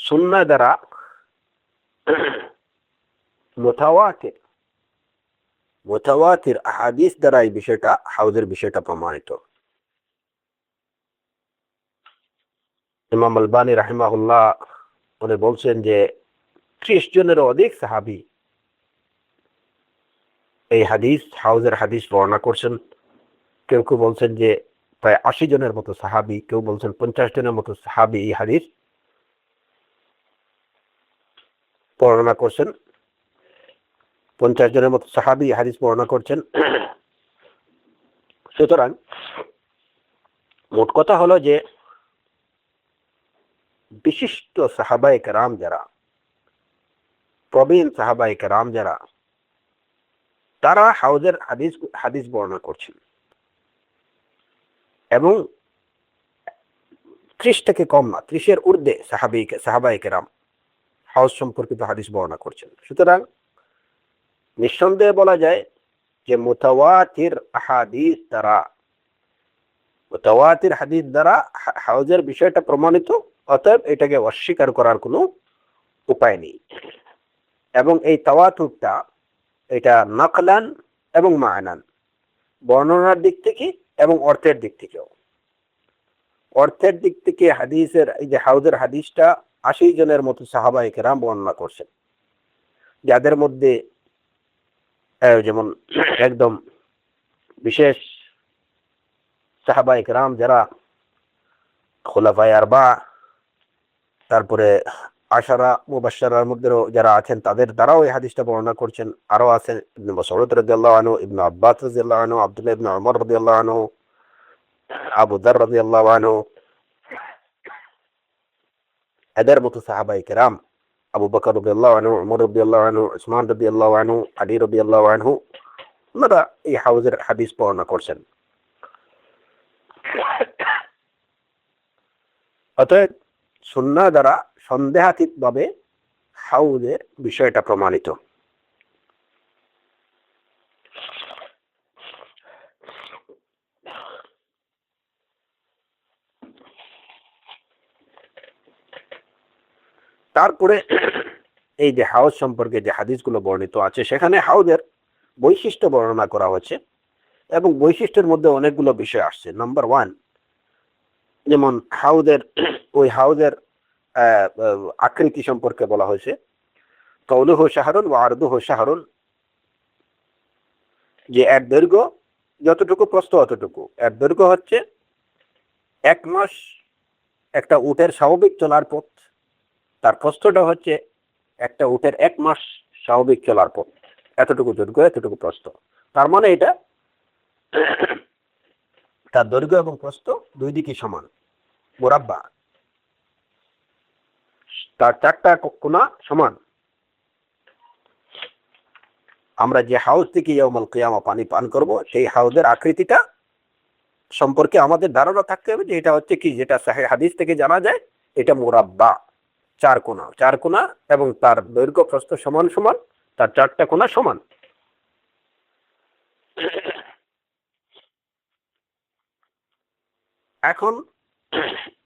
[SPEAKER 1] সুন্নাহ দ্বারা মুতাওয়াতির মুতাওয়াতির হাদিস দ্বারা এই বিষয়টা, হাউজের বিষয়টা প্রমাণিত। ইমাম আলবানী রাহিমাহুল্লাহ উনি বলছেন যে 30 জনেরও অধিক সাহাবী এই হাদিস, হাউজের হাদিস বর্ণনা করছেন। কেউ কেউ বলছেন যে প্রায় 80 জনের মতো সাহাবী, কেউ বলছেন 50 জনের মতো সাহাবী এই হাদিস বর্ণনা করছেন। 50 জনের মতো সাহাবী হাদিস বর্ণনা করছেন। সুতরাং মোট কথা হলো যে বিশিষ্ট সাহাবায়ে কেরাম যারা, প্রবীণ সাহাবায়ে কেরাম যারা, তারা হাউজের হাদিস বর্ণনা করছেন এবং 30 থেকে কম না, 30-এর ঊর্ধ্বে সাহাবায়ে কেরাম হাউজ সম্পর্কিত হাদিস বর্ণনা করছেন। সুতরাং নিঃসন্দেহে বলা যায় যে মুতাওয়াতির হাদিস দ্বারা হাউজের বিষয়টা প্রমাণিত। অতএব এটাকে অস্বীকার করার কোনো উপায় নেই। এবং এই তাওয়াতুরটা, এটা নাকলান এবং মা'নান, বর্ণনার দিক থেকে এবং অর্থের দিক থেকেও। অর্থের দিক থেকে হাদিসের, এই যে হাউজের হাদিসটা 80 জনের মতো সাহাবায়ে কেরাম বর্ণনা করছেন, যাদের মধ্যে যেমন একদম বিশেষ সাহাবায়ে কেরাম যারা খুলাফায়ে আরবা, তারপরে আশারা মুবাশশারার মধ্যে যারা আছেন, তাদের দ্বারাও এই হাদিসটা বর্ণনা করছেন। আরো আছেন ইবনে মাসউদ রাদিয়াল্লাহু আনহু, ইবনে আব্বাস রাদিয়াল্লাহু আনহু, আব্দুল্লাহ ইবনে উমর রাদিয়াল্লাহু আনহু, আবু যার রাদিয়াল্লাহু আনহু, এদের মতো সাহাবায়ে কেরাম, আবু বকর রাদিয়াল্লাহু আনহু, উমর রাদিয়াল্লাহু আনহু, উসমান রাদিয়াল্লাহু আনহু, আলী রাদিয়াল্লাহু আনহু, ওনারা এই হাউজের হাদিস বর্ণনা করছেন। অতএব সুন্নাহ দ্বারা সন্দেহাতীতভাবে হাউজের বিষয়টা প্রমাণিত। তারপরে এই যে হাউজ সম্পর্কে যে হাদিসগুলো বর্ণিত আছে, সেখানে হাউজের বৈশিষ্ট্য বর্ণনা করা হচ্ছে এবং বৈশিষ্ট্যের মধ্যে অনেকগুলো বিষয় আসছে। নাম্বার 1, যেমন হাউজের আকৃতি সম্পর্কে বলা হয়েছে, তৌলুহু শাহরুন ওয়া আরদুহু শাহরুন, যে এর দৈর্ঘ্য যতটুকু, প্রস্থ অতটুকু। এর দৈর্ঘ্য হচ্ছে 1 মাস একটা উটের স্বাভাবিক চলার পথ, তার প্রস্থটা হচ্ছে একটা উটের 1 মাস স্বাভাবিক চলার পথ। এতটুকু দৈর্ঘ্য, এতটুকু প্রস্থ। তার মানে এটা তার দৈর্ঘ্য এবং প্রস্থ দুই দিকে সমান, মুরাব্বা, তার 4টা কোণা সমান। আমরা যে হাউজ থেকে ইয়াউমুল কিয়ামা পানি পান করব, সেই হাউজের আকৃতিটা সম্পর্কে আমাদের ধারণা থাকতে হবে যে এটা হচ্ছে কি, যেটা সহিহ হাদিস থেকে জানা যায়, এটা মুরাব্বা, 4 কোণা এবং তার দৈর্ঘ্য প্রস্থ সমান সমান, তার 4টা কোণা সমান। এখন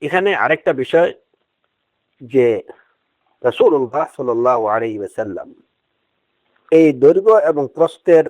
[SPEAKER 1] এখানে আরেকটা বিষয়, যে রাসূলুল্লাহ সাল্লাল্লাহু আলাইহি ওয়াসাল্লাম এই দৈর্ঘ্য এবং প্রস্থের